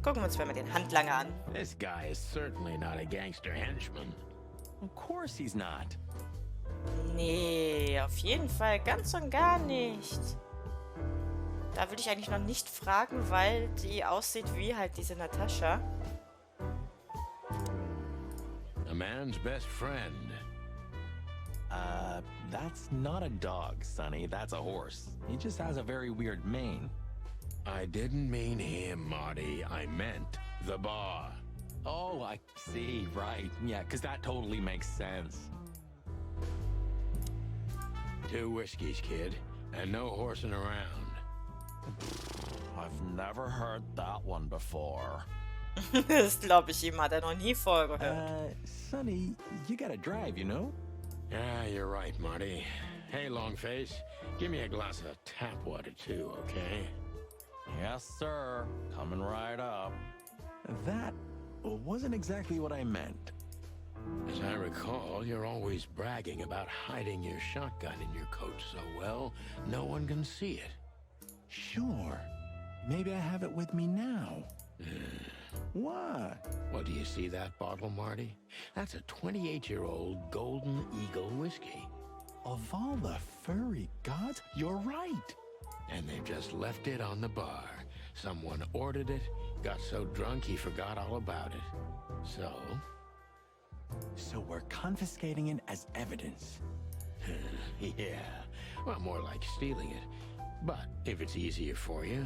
Gucken wir uns mal den Handlanger an. This guy is certainly not a gangster henchman. Of course he's not. Nee, auf jeden Fall ganz und gar nicht. Da würde ich eigentlich noch nicht fragen, weil die aussieht wie halt diese Natascha. A man's best friend. That's not a dog, Sonny. That's a horse. He just has a very weird mane. I didn't mean him, Marty. I meant the bar. Oh, I see. Right. Yeah, because that totally makes sense. 2 whiskeys, kid, and no horsing around. I've never heard that one before. Das glaube ich ihm, hat er noch nie vorgehört. Sonny, you gotta drive, you know? Yeah, you're right, Marty. Hey, Longface, give me a glass of tap water too, okay? Yes, sir. Coming right up. That wasn't exactly what I meant. As I recall, you're always bragging about hiding your shotgun in your coat so well, no one can see it. Sure. Maybe I have it with me now. What? Well, do you see that bottle, Marty? That's a 28-year-old Golden Eagle whiskey. Of all the furry gods, you're right. And they've just left it on the bar. Someone ordered it, got so drunk he forgot all about it. So we're confiscating it as evidence. Yeah, well, more like stealing it. But if it's easier for you...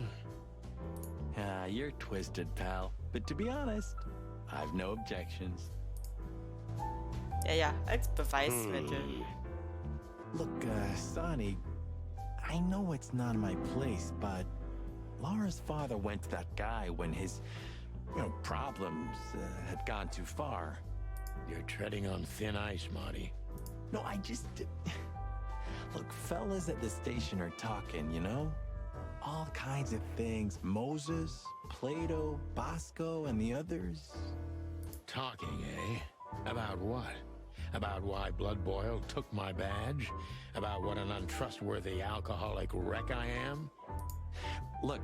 You're twisted, pal. But to be honest, I've no objections. Ja, als Beweismittel. Look, Sonny, I know it's not my place, but Laura's father went to that guy when his, problems had gone too far. You're treading on thin ice, Marty. No, I just... Look, fellas at the station are talking, you know? All kinds of things. Moses, Plato, Bosco, and the others. Talking, eh? About what? About why Blood Boil took my badge? About what an untrustworthy alcoholic wreck I am? Look,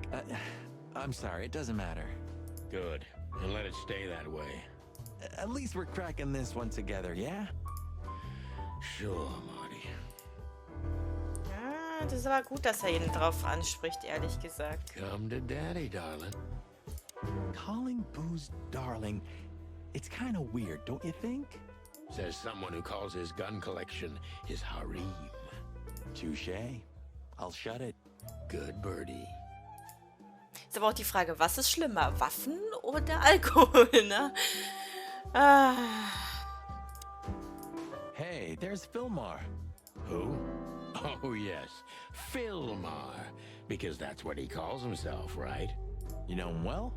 I'm sorry, it doesn't matter. Good, and let it stay that way. At least we're cracking this one together, yeah? Sure, Marty. Ja, das ist aber gut, dass er ihn drauf anspricht, ehrlich gesagt. Come to Daddy, darling. Calling booze darling, it's kind of weird, don't you think? Says someone who calls his gun collection his harem. Touché. I'll shut it. Good birdie. Ist aber auch die Frage, was ist schlimmer, Waffen oder Alkohol, ne? Ah. Hey, there's Filmar. Who? Oh, yes. Filmar. Because that's what he calls himself, right? You know him well?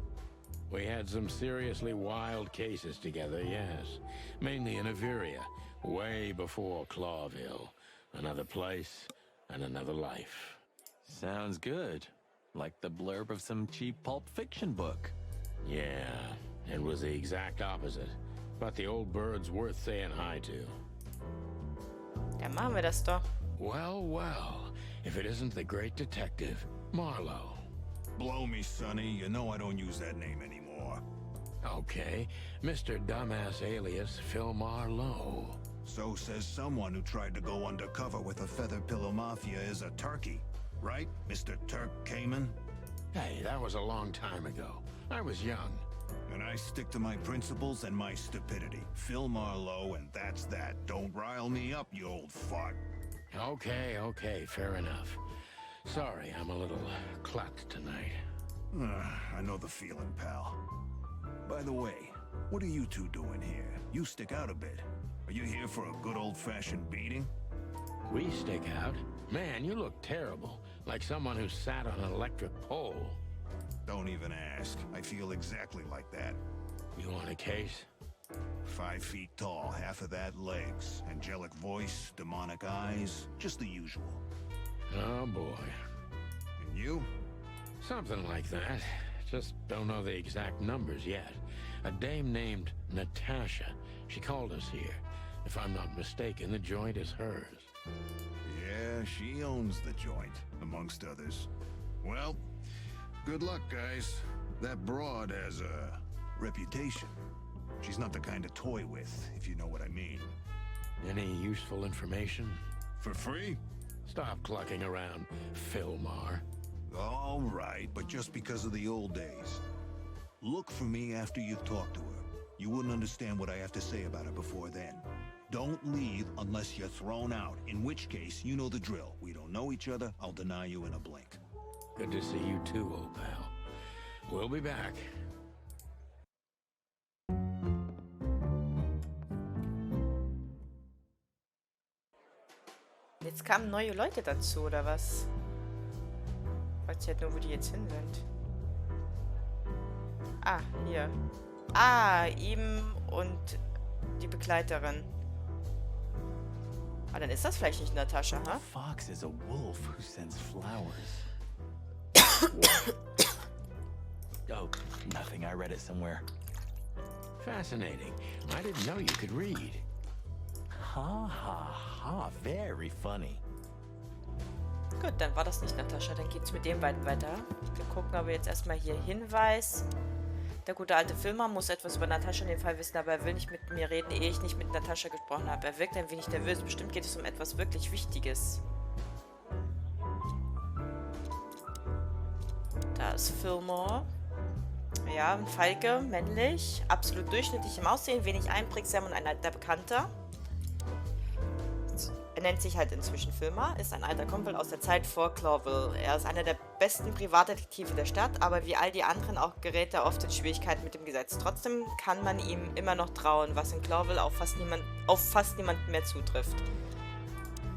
We had some seriously wild cases together, yes. Mainly in Averia, way before Clawville. Another place and another life. Sounds good. Like the blurb of some cheap pulp fiction book. Yeah, it was the exact opposite. But the old bird's worth saying hi to. Dann machen wir das doch. Well, well, if it isn't the great detective, Marlowe. Blow me, Sonny. You know I don't use that name anymore. Okay, Mr. Dumbass alias Phil Marlowe. So says someone who tried to go undercover with a feather pillow mafia is a turkey. Right, Mr. Turk Cayman? Hey, that was a long time ago. I was young. And I stick to my principles and my stupidity. Phil Marlowe, and that's that. Don't rile me up, you old fart. Okay, fair enough. Sorry, I'm a little clucked tonight. I know the feeling, pal. By the way, what are you two doing here? You stick out a bit. Are you here for a good old-fashioned beating? We stick out? Man, you look terrible. Like someone who sat on an electric pole. Don't even ask. I feel exactly like that. You want a case? 5 feet tall, half of that legs. Angelic voice, demonic eyes, just the usual. Oh boy. And you? Something like that. Just don't know the exact numbers yet. A dame named Natasha. She called us here. If I'm not mistaken, the joint is hers. Yeah, she owns the joint, amongst others. Well, good luck, guys. That broad has a reputation. She's not the kind to toy with, if you know what I mean. Any useful information? For free? Stop clucking around, Filmar. All right, but just because of the old days. Look for me after you've talked to her. You wouldn't understand what I have to say about her before then. Don't leave unless you're thrown out, in which case, you know the drill. We don't know each other, I'll deny you in a blink. Good to see you too, old pal. We'll be back. Jetzt kamen neue Leute dazu, oder was? Weiß ich halt nur, wo die jetzt hin sind. Ah, hier. Ah, ihm und die Begleiterin. Ah, dann ist das vielleicht nicht Natascha, ha? Fox is a wolf who sends flowers. Oh, nothing. I read it somewhere. Fascinating. I didn't know you could read. Ha ha ha. Very funny. Gut, dann war das nicht Natascha. Dann geht's mit den beiden weiter. Wir gucken aber jetzt erstmal hier Hinweis. Der gute alte Filmer muss etwas über Natascha in dem Fall wissen, aber er will nicht mit mir reden, ehe ich nicht mit Natascha gesprochen habe. Er wirkt ein wenig nervös. Bestimmt geht es um etwas wirklich Wichtiges. Da ist Fillmore. Ja, ein Falke, männlich, absolut durchschnittlich im Aussehen, wenig einprägsam und ein alter Bekannter. Er nennt sich halt inzwischen Filmer, ist ein alter Kumpel aus der Zeit vor Clawville. Er ist einer der besten Privatdetektive der Stadt, aber wie all die anderen auch gerät er oft in Schwierigkeiten mit dem Gesetz. Trotzdem kann man ihm immer noch trauen, was in Clawville auf fast niemanden mehr zutrifft.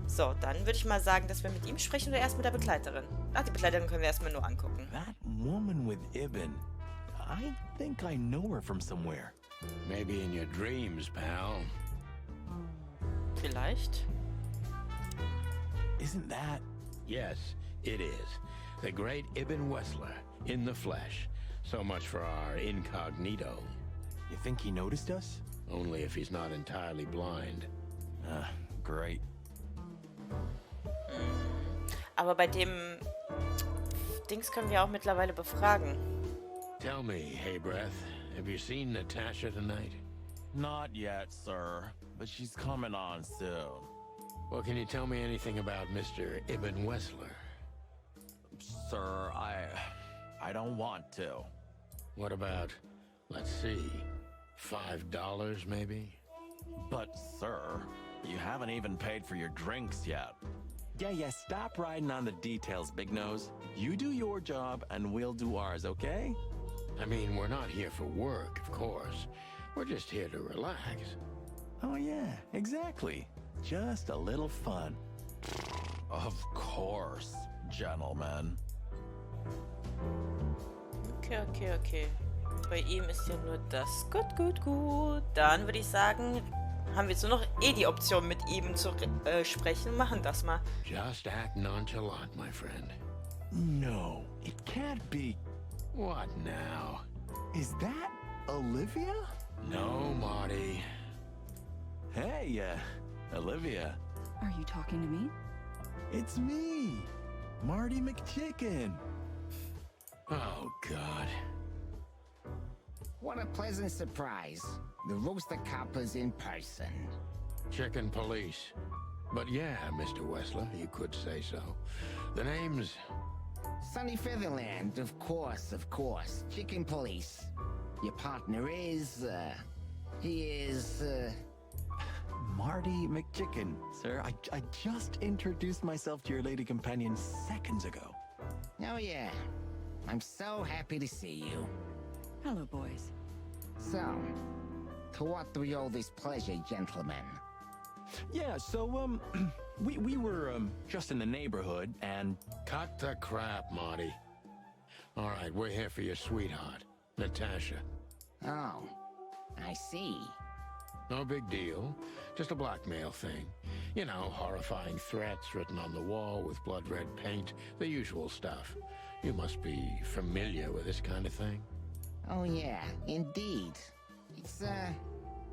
So, dann würde ich mal sagen, dass wir mit ihm sprechen oder erst mit der Begleiterin. Ach, die Begleiterin können wir erstmal nur angucken. That woman with Ibn. I think I know her from somewhere. Maybe in your dreams, pal. Vielleicht. Isn't that... Yes, it is. The great Ibn Wessler, in the flesh. So much for our incognito. You think he noticed us? Only if he's not entirely blind. Great. Aber bei dem Dings können wir auch mittlerweile befragen. Tell me, hey breath, have you seen Natasha tonight? Not yet, sir. But she's coming on soon. Well, can you tell me anything about Mr. Ibn Wessler? Sir, I don't want to. What about, let's see, $5 maybe? But, sir, you haven't even paid for your drinks yet. Yeah, stop riding on the details, Big Nose. You do your job, and we'll do ours, okay? I mean, we're not here for work, of course. We're just here to relax. Oh yeah, exactly. Just a little fun. Of course, gentlemen. Okay. Bei ihm ist ja nur das. Gut. Dann würde ich sagen, haben wir jetzt nur noch die Option, mit ihm zu sprechen. Machen das mal. Just act nonchalant, my friend. No, it can't be. What now? Is that Olivia? No, Marty. Hey, Olivia. Are you talking to me? It's me, Marty MacChicken. Oh, God. What a pleasant surprise. The Rooster Copper's in person. Chicken police. But yeah, Mr. Wessler, you could say so. The name's... Sonny Featherland, of course. Chicken police. Your partner is, he is, Marty MacChicken, sir. I just introduced myself to your lady companion seconds ago. Oh yeah. I'm so happy to see you. Hello, boys. So, to what do we owe this pleasure, gentlemen? Yeah, so, we were, just in the neighborhood, and... Cut the crap, Marty. All right, we're here for your sweetheart, Natasha. Oh, I see. No big deal. Just a blackmail thing. You know, horrifying threats written on the wall with blood-red paint. The usual stuff. You must be familiar with this kind of thing. Oh yeah, indeed. It's,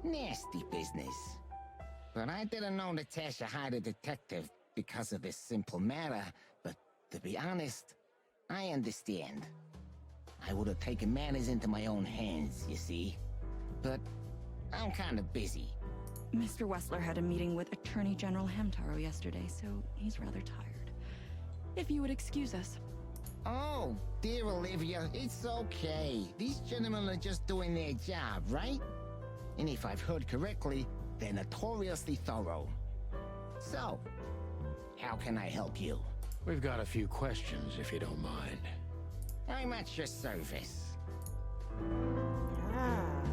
nasty business. But I didn't know Natasha hired a detective because of this simple matter, but to be honest, I understand. I would have taken matters into my own hands, you see. But I'm kind of busy. Mr. Wessler had a meeting with Attorney General Hamtaro yesterday, so he's rather tired. If you would excuse us. Oh, dear Olivia, it's okay. These gentlemen are just doing their job, right? And if I've heard correctly, they're notoriously thorough. So, how can I help you? We've got a few questions, if you don't mind. I'm at your service.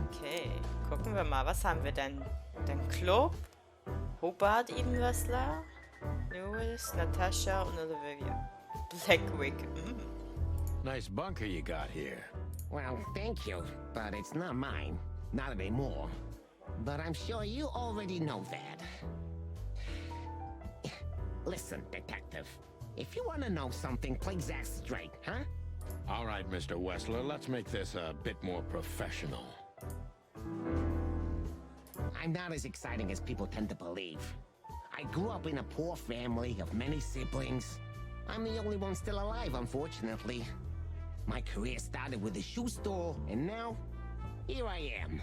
Okay. Gucken wir mal, was haben wir denn? Den Club, Hobart Ebenwessler, Lewis, Natasha und Olivia. Blackwig. Nice bunker you got here. Well, thank you, but it's not mine. Not anymore. But I'm sure you already know that. Listen, detective. If you want to know something, please ask straight, huh? All right, Mr. Wessler, let's make this a bit more professional. I'm not as exciting as people tend to believe. I grew up in a poor family of many siblings. I'm the only one still alive, unfortunately. My career started with a shoe store, and now, here I am.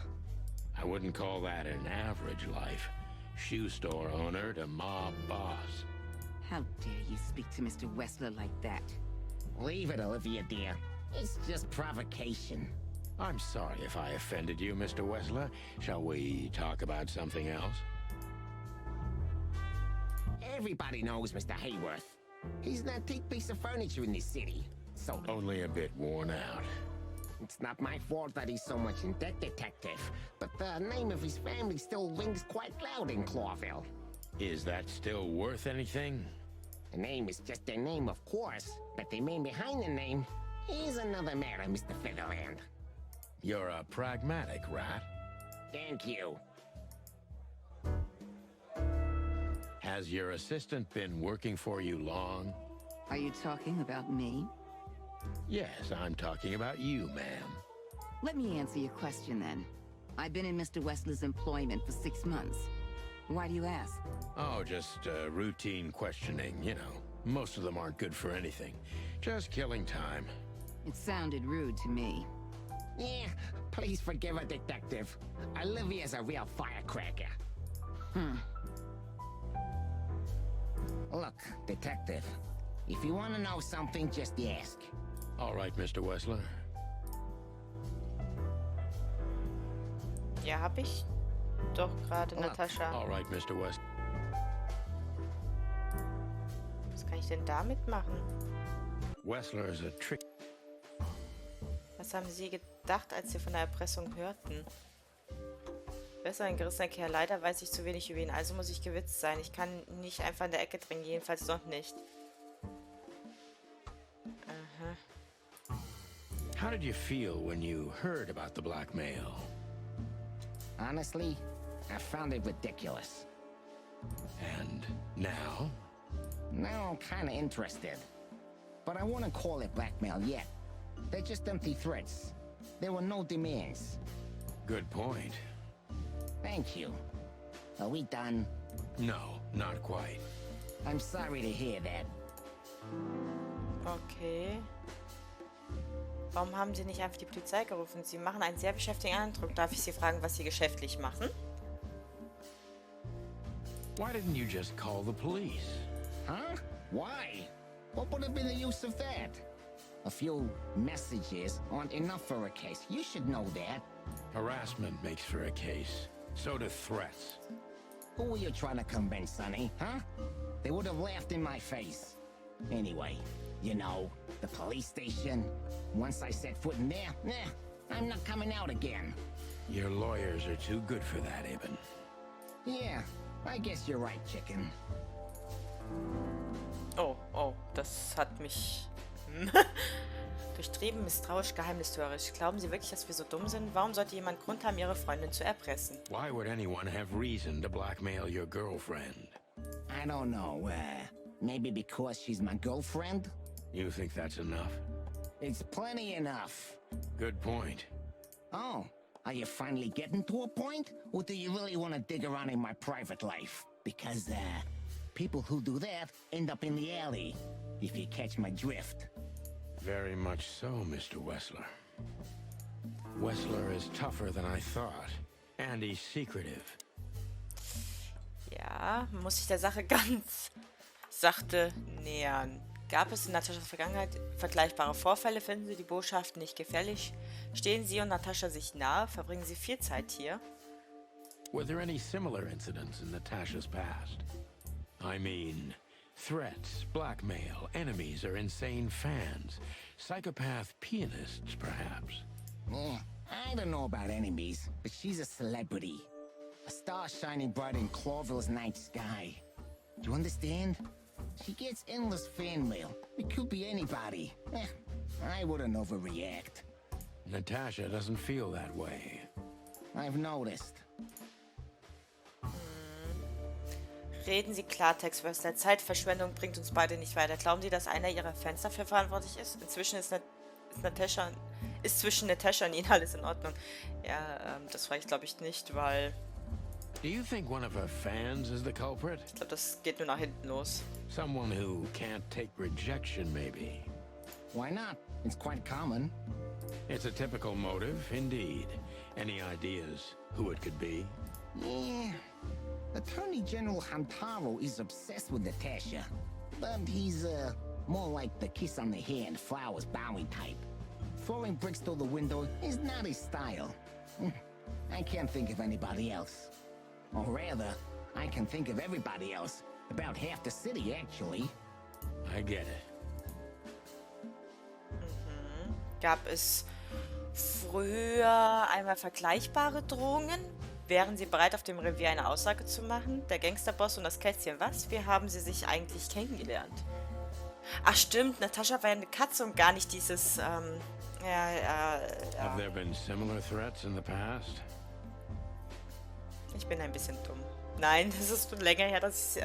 I wouldn't call that an average life. Shoe store owner to mob boss. How dare you speak to Mr. Wessler like that? Leave it, Olivia, dear. It's just provocation. I'm sorry if I offended you, Mr. Wessler. Shall we talk about something else? Everybody knows Mr. Hayworth. He's an antique piece of furniture in this city. So only a bit worn out. It's not my fault that he's so much in debt, detective. But the name of his family still rings quite loud in Clawville. Is that still worth anything? The name is just their name, of course. But the man behind the name is another matter, Mr. Featherland. You're a pragmatic rat. Thank you. Has your assistant been working for you long? Are you talking about me? Yes, I'm talking about you, ma'am. Let me answer your question then. I've been in Mr. Wessler's employment for 6 months. Why do you ask? Oh, just routine questioning, you know. Most of them aren't good for anything. Just killing time. It sounded rude to me. Yeah, please forgive her, detective. Olivia's a real firecracker. Look, detective. If you want to know something, just ask. All right, Mr. Wessler. Ja, hab ich doch gerade, Natascha. All right, Mr. Wessler. Was kann ich denn damit machen? Wessler is a trick. Was Was haben Sie gedacht, als Sie von der Erpressung hörten? Wer ist ein gerissener Kerl? Leider weiß ich zu wenig über ihn, also muss ich gewitzt sein. Ich kann nicht einfach in der Ecke drängen, jedenfalls noch nicht. How did you feel when you heard about the blackmail? Honestly, I found it ridiculous. And now? Now I'm kinda interested. But I wouldn't call it blackmail yet. They're just empty threats. There were no demands. Good point. Thank you. Are we done? No, not quite. I'm sorry to hear that. Okay. Warum haben Sie nicht einfach die Polizei gerufen? Sie machen einen sehr beschäftigten Eindruck. Darf ich Sie fragen, was Sie geschäftlich machen? Why didn't you just call the police? Huh? Why? What would have been the use of that? A few messages aren't enough for a case. You should know that. Harassment makes for a case. So do threats. Who were you trying to convince, Sonny? Huh? They would have laughed in my face. Anyway, you know, the police station. Once I set foot in there, I'm not coming out again. Your lawyers are too good for that, Eben. Yeah, I guess you're right, chicken. Oh, das hat mich durchtrieben, misstrauisch, geheimnistuerisch. Glauben Sie wirklich, dass wir so dumm sind? Warum sollte jemand Grund haben, Ihre Freundin zu erpressen? Why would anyone have reason to blackmail your girlfriend? I don't know, maybe because she's my girlfriend? You think that's enough? It's plenty enough. Good point. Oh, are you finally getting to a point? Or do you really want to dig around in my private life? Because, people who do that end up in the alley, if you catch my drift. Very much so, Mr. Wessler. Wessler is tougher than I thought. And he's secretive. Ja, man muss sich der Sache ganz sachte nähern. Gab es in Nataschas Vergangenheit vergleichbare Vorfälle? Finden Sie die Botschaften nicht gefährlich? Stehen Sie und Natascha sich nahe? Verbringen Sie viel Zeit hier? Were there any similar incidents in Natasha's past? I mean, threats, blackmail, enemies or insane fans, psychopath pianists, perhaps. I don't know about enemies, but she's a celebrity. A star shining bright in Clawvilles' night sky. Do you understand? She gets endless fan mail. It could be anybody. I wouldn't overreact. Natasha doesn't feel that way. I've noticed. Reden Sie Klartext, Wessler. Zeitverschwendung bringt uns beide nicht weiter. Glauben Sie, dass einer Ihrer Fans dafür verantwortlich ist? Inzwischen ist zwischen Natascha und Ihnen alles in Ordnung. Ja, das frage ich glaube ich nicht, weil... Do you think one of her fans is the culprit? Ich glaube, das geht nur nach hinten los. Someone who can't take rejection, maybe. Why not? It's quite common. It's a typical motive, indeed. Any ideas who it could be? Yeah. Attorney General Hamtaro is obsessed with Natasha. But he's, more like the kiss on the hand, flowers bowing type. Throwing bricks through the window is not his style. I can't think of anybody else. Or rather, I can think of everybody else. About half the city, actually. I get it. Gab es früher einmal vergleichbare Drohungen? Wären Sie bereit, auf dem Revier eine Aussage zu machen? Der Gangsterboss und das Kätzchen, was? Wie haben Sie sich eigentlich kennengelernt? Ach stimmt, Natascha war ja eine Katze und gar nicht dieses, Have there been similar threats in the past? Ich bin ein bisschen dumm. Nein, das ist schon länger her, dass ich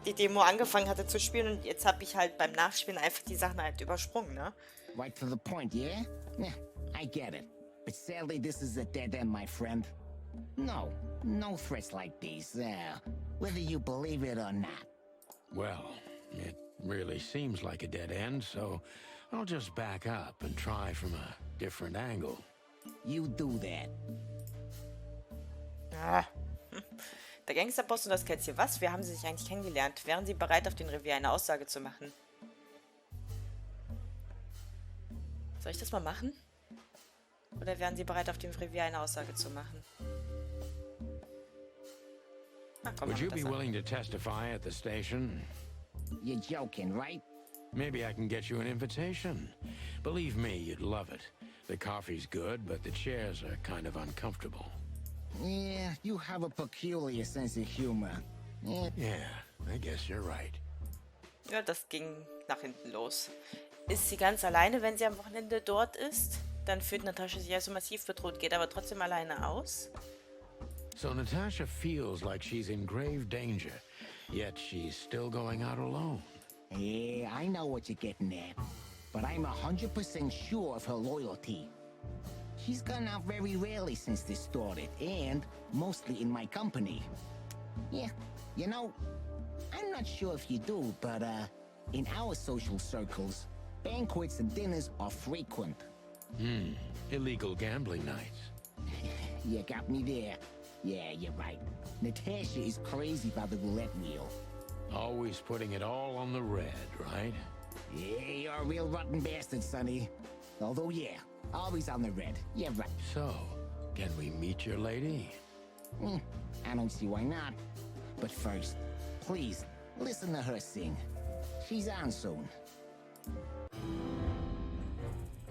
die Demo angefangen hatte zu spielen und jetzt habe ich halt beim Nachspielen einfach die Sachen halt übersprungen, ne? Right to the point, yeah? Yeah, I get it. But sadly, this is a dead end, my friend. No threats like these, whether you believe it or not. Well, it really seems like a dead end, so I'll just back up and try from a different angle. You do that. Der Gangsterboss und das Kätzchen, was? Wie haben Sie sich eigentlich kennengelernt? Wären Sie bereit, auf dem Revier eine Aussage zu machen? Soll ich das mal machen? Oder wären Sie bereit, auf dem Revier eine Aussage zu machen? Na, komm, Would you be willing to testify at the station? You're joking, right? Maybe I can get you an invitation. Believe me, you'd love it. The coffee's good, but the chairs are kind of uncomfortable. Yeah, you have a peculiar sense of humor. Yeah, I guess you're right. Ja, das ging nach hinten los. Ist sie ganz alleine, wenn sie am Wochenende dort ist? Dann fühlt Natascha sich also massiv bedroht, geht aber trotzdem alleine aus. So Natasha feels like she's in grave danger, yet she's still going out alone. Yeah, I know what you're getting at, but I'm 100% sure of her loyalty. She's gone out very rarely since this started, and mostly in my company. Yeah, you know, I'm not sure if you do, but in our social circles, banquets and dinners are frequent. Illegal gambling nights. You got me there. Yeah, you're right. Natasha is crazy about the roulette wheel. Always putting it all on the red, right? Yeah, you're a real rotten bastard, Sonny. Although, yeah, always on the red. Yeah, right. So, can we meet your lady? I don't see why not. But first, please, listen to her sing. She's on soon.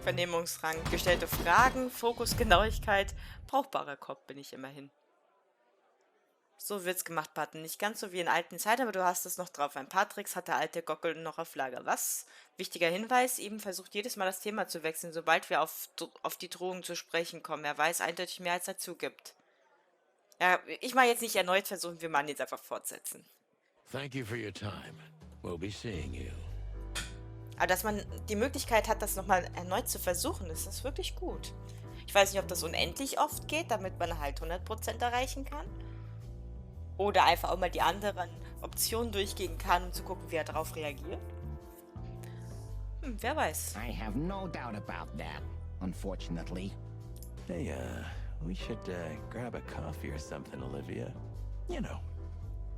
Vernehmungsrang, gestellte Fragen, Fokus, Genauigkeit, brauchbarer Kopf bin ich immerhin. So wird's gemacht, Button. Nicht ganz so wie in alten Zeiten, aber du hast es noch drauf. Ein paar Tricks hat der alte Gockel noch auf Lager. Was? Wichtiger Hinweis, eben versucht jedes Mal das Thema zu wechseln, sobald wir auf die Drohung zu sprechen kommen. Er weiß eindeutig mehr, als er zugibt. Ja, ich mal jetzt nicht erneut versuchen, wir mal jetzt einfach fortsetzen. Thank you for your time. We'll be seeing you. Aber dass man die Möglichkeit hat, das nochmal erneut zu versuchen, ist das wirklich gut. Ich weiß nicht, ob das unendlich oft geht, damit man halt 100% erreichen kann. Oder einfach auch mal die anderen Optionen durchgehen kann, um zu gucken, wie er darauf reagiert. Wer weiß. I have no doubt about that, unfortunately. Hey, we should grab a coffee or something, Olivia. You know,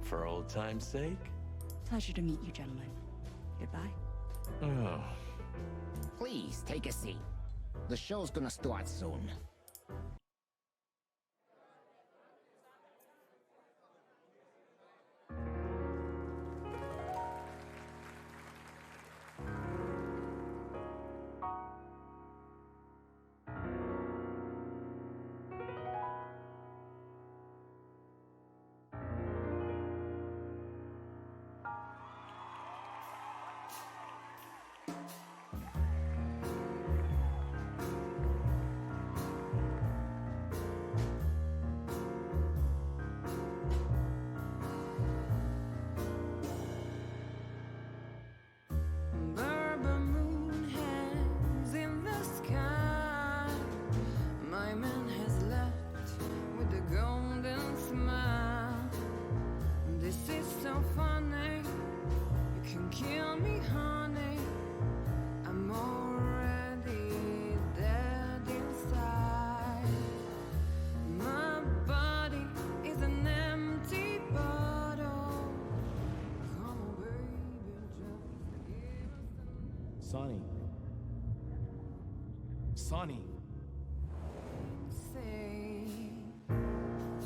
for old time's sake. Pleasure to meet you, gentlemen. Goodbye. Oh. Please, take a seat. The show's gonna start soon. Sonny. Sonny.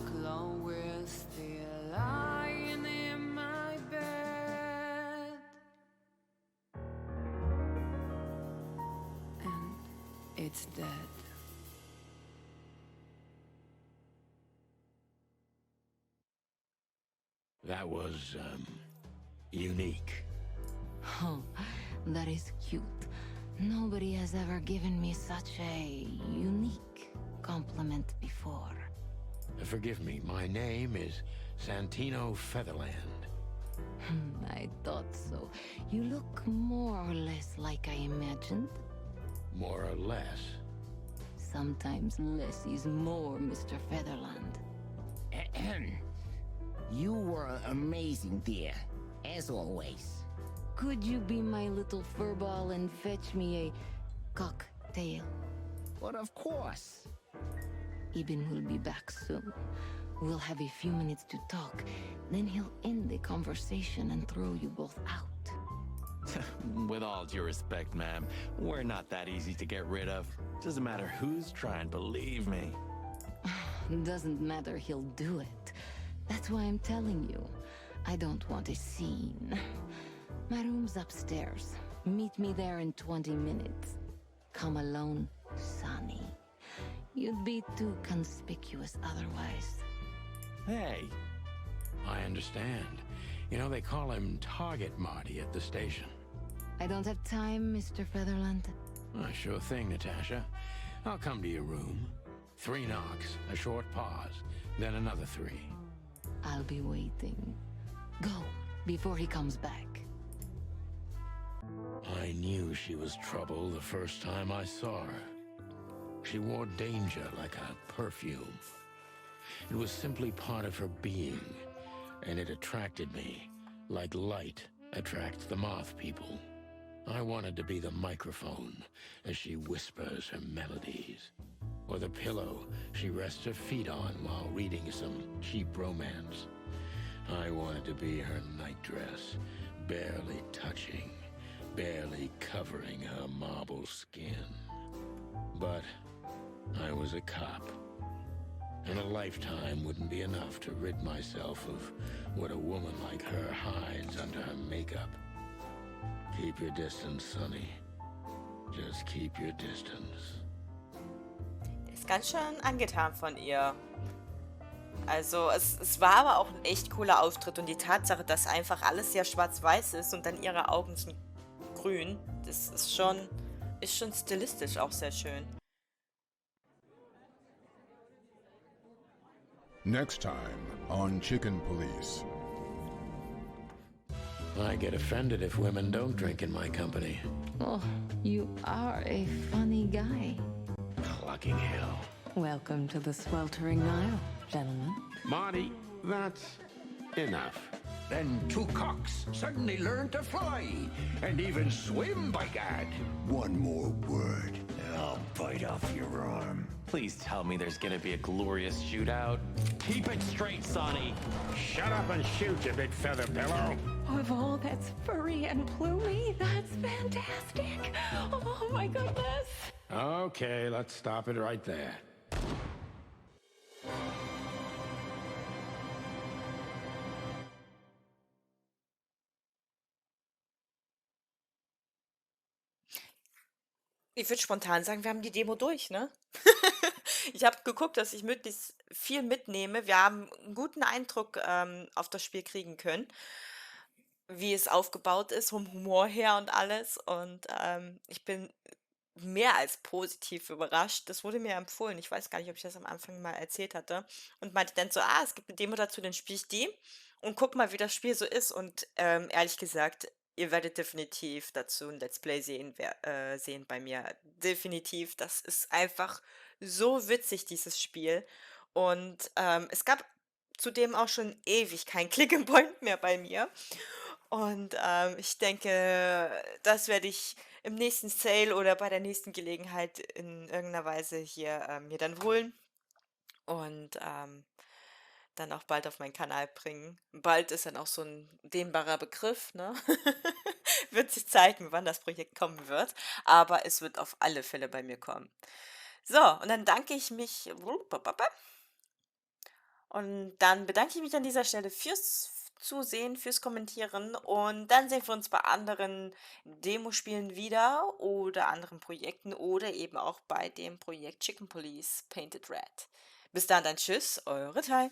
Chloe will still lying in my bed, and it's dead. That was, unique. Oh, that is cute. Nobody has ever given me such a unique compliment before. Forgive me, my name is Santino Featherland. I thought so. You look more or less like I imagined. More or less. Sometimes less is more, Mr. Featherland. You were amazing, dear, as always. Could you be my little furball and fetch me a cocktail? But of course. Ibn will be back soon. We'll have a few minutes to talk. Then he'll end the conversation and throw you both out. With all due respect, ma'am, we're not that easy to get rid of. Doesn't matter who's trying, believe me. Doesn't matter, he'll do it. That's why I'm telling you. I don't want a scene. My room's upstairs. Meet me there in 20 minutes. Come alone Sonny. You'd be too conspicuous otherwise. Hey, I understand. You know, they call him Target Marty at the station. I don't have time, Mr. Featherland. Sure thing, Natasha. I'll come to your room. 3 knocks, a short pause, then another 3. I'll be waiting. Go, before he comes back. I knew she was trouble the first time I saw her. She wore danger like a perfume. It was simply part of her being, and it attracted me, like light attracts the moth people. I wanted to be the microphone as she whispers her melodies, or the pillow she rests her feet on while reading some cheap romance. I wanted to be her nightdress, barely touching, barely covering her marble skin. But I was a cop, and a lifetime wouldn't be enough to rid myself of what a woman like her hides under her makeup. Keep your distance, Sonny. Just keep your distance. Ist ganz schön angetan von ihr. Also, es war aber auch ein echt cooler Auftritt und die Tatsache, dass einfach alles ja schwarz-weiß ist und dann ihre Augen sind grün, das ist schon stilistisch auch sehr schön. Next time on Chicken Police. I get offended if women don't drink in my company. Oh, you are a funny guy. Clucking hell. Welcome to the sweltering Nile, gentlemen. Marty, that's enough. Then 2 cocks suddenly learned to fly, and even swim, by gad. One more word, and I'll bite off your arm. Please tell me there's gonna be a glorious shootout. Keep it straight, Sonny. Shut up and shoot, you big feather pillow. Of all that's furry and plumy, that's fantastic. Oh my goodness. Okay, let's stop it right there. Ich würde spontan sagen, wir haben die Demo durch, ne? Ich habe geguckt, dass ich möglichst viel mitnehme. Wir haben einen guten Eindruck auf das Spiel kriegen können, wie es aufgebaut ist, vom Humor her und alles. Und ich bin mehr als positiv überrascht. Das wurde mir empfohlen. Ich weiß gar nicht, ob ich das am Anfang mal erzählt hatte. Und meinte dann so, es gibt eine Demo dazu, dann spiele ich die und guck mal, wie das Spiel so ist. Und ehrlich gesagt, ihr werdet definitiv dazu ein Let's Play sehen bei mir. Definitiv. Das ist einfach so witzig, dieses Spiel. Und es gab zudem auch schon ewig kein Click and Point mehr bei mir. Und ich denke, das werde ich im nächsten Sale oder bei der nächsten Gelegenheit in irgendeiner Weise hier mir dann holen. Und dann auch bald auf meinen Kanal bringen. Bald ist dann auch so ein dehnbarer Begriff, ne? Wird sich zeigen, wann das Projekt kommen wird. Aber es wird auf alle Fälle bei mir kommen. So, und dann danke ich mich. Und dann bedanke ich mich an dieser Stelle fürs Zusehen, fürs Kommentieren. Und dann sehen wir uns bei anderen Demospielen wieder oder anderen Projekten oder eben auch bei dem Projekt Chicken Police Painted Red. Bis dann, tschüss, eure Tai.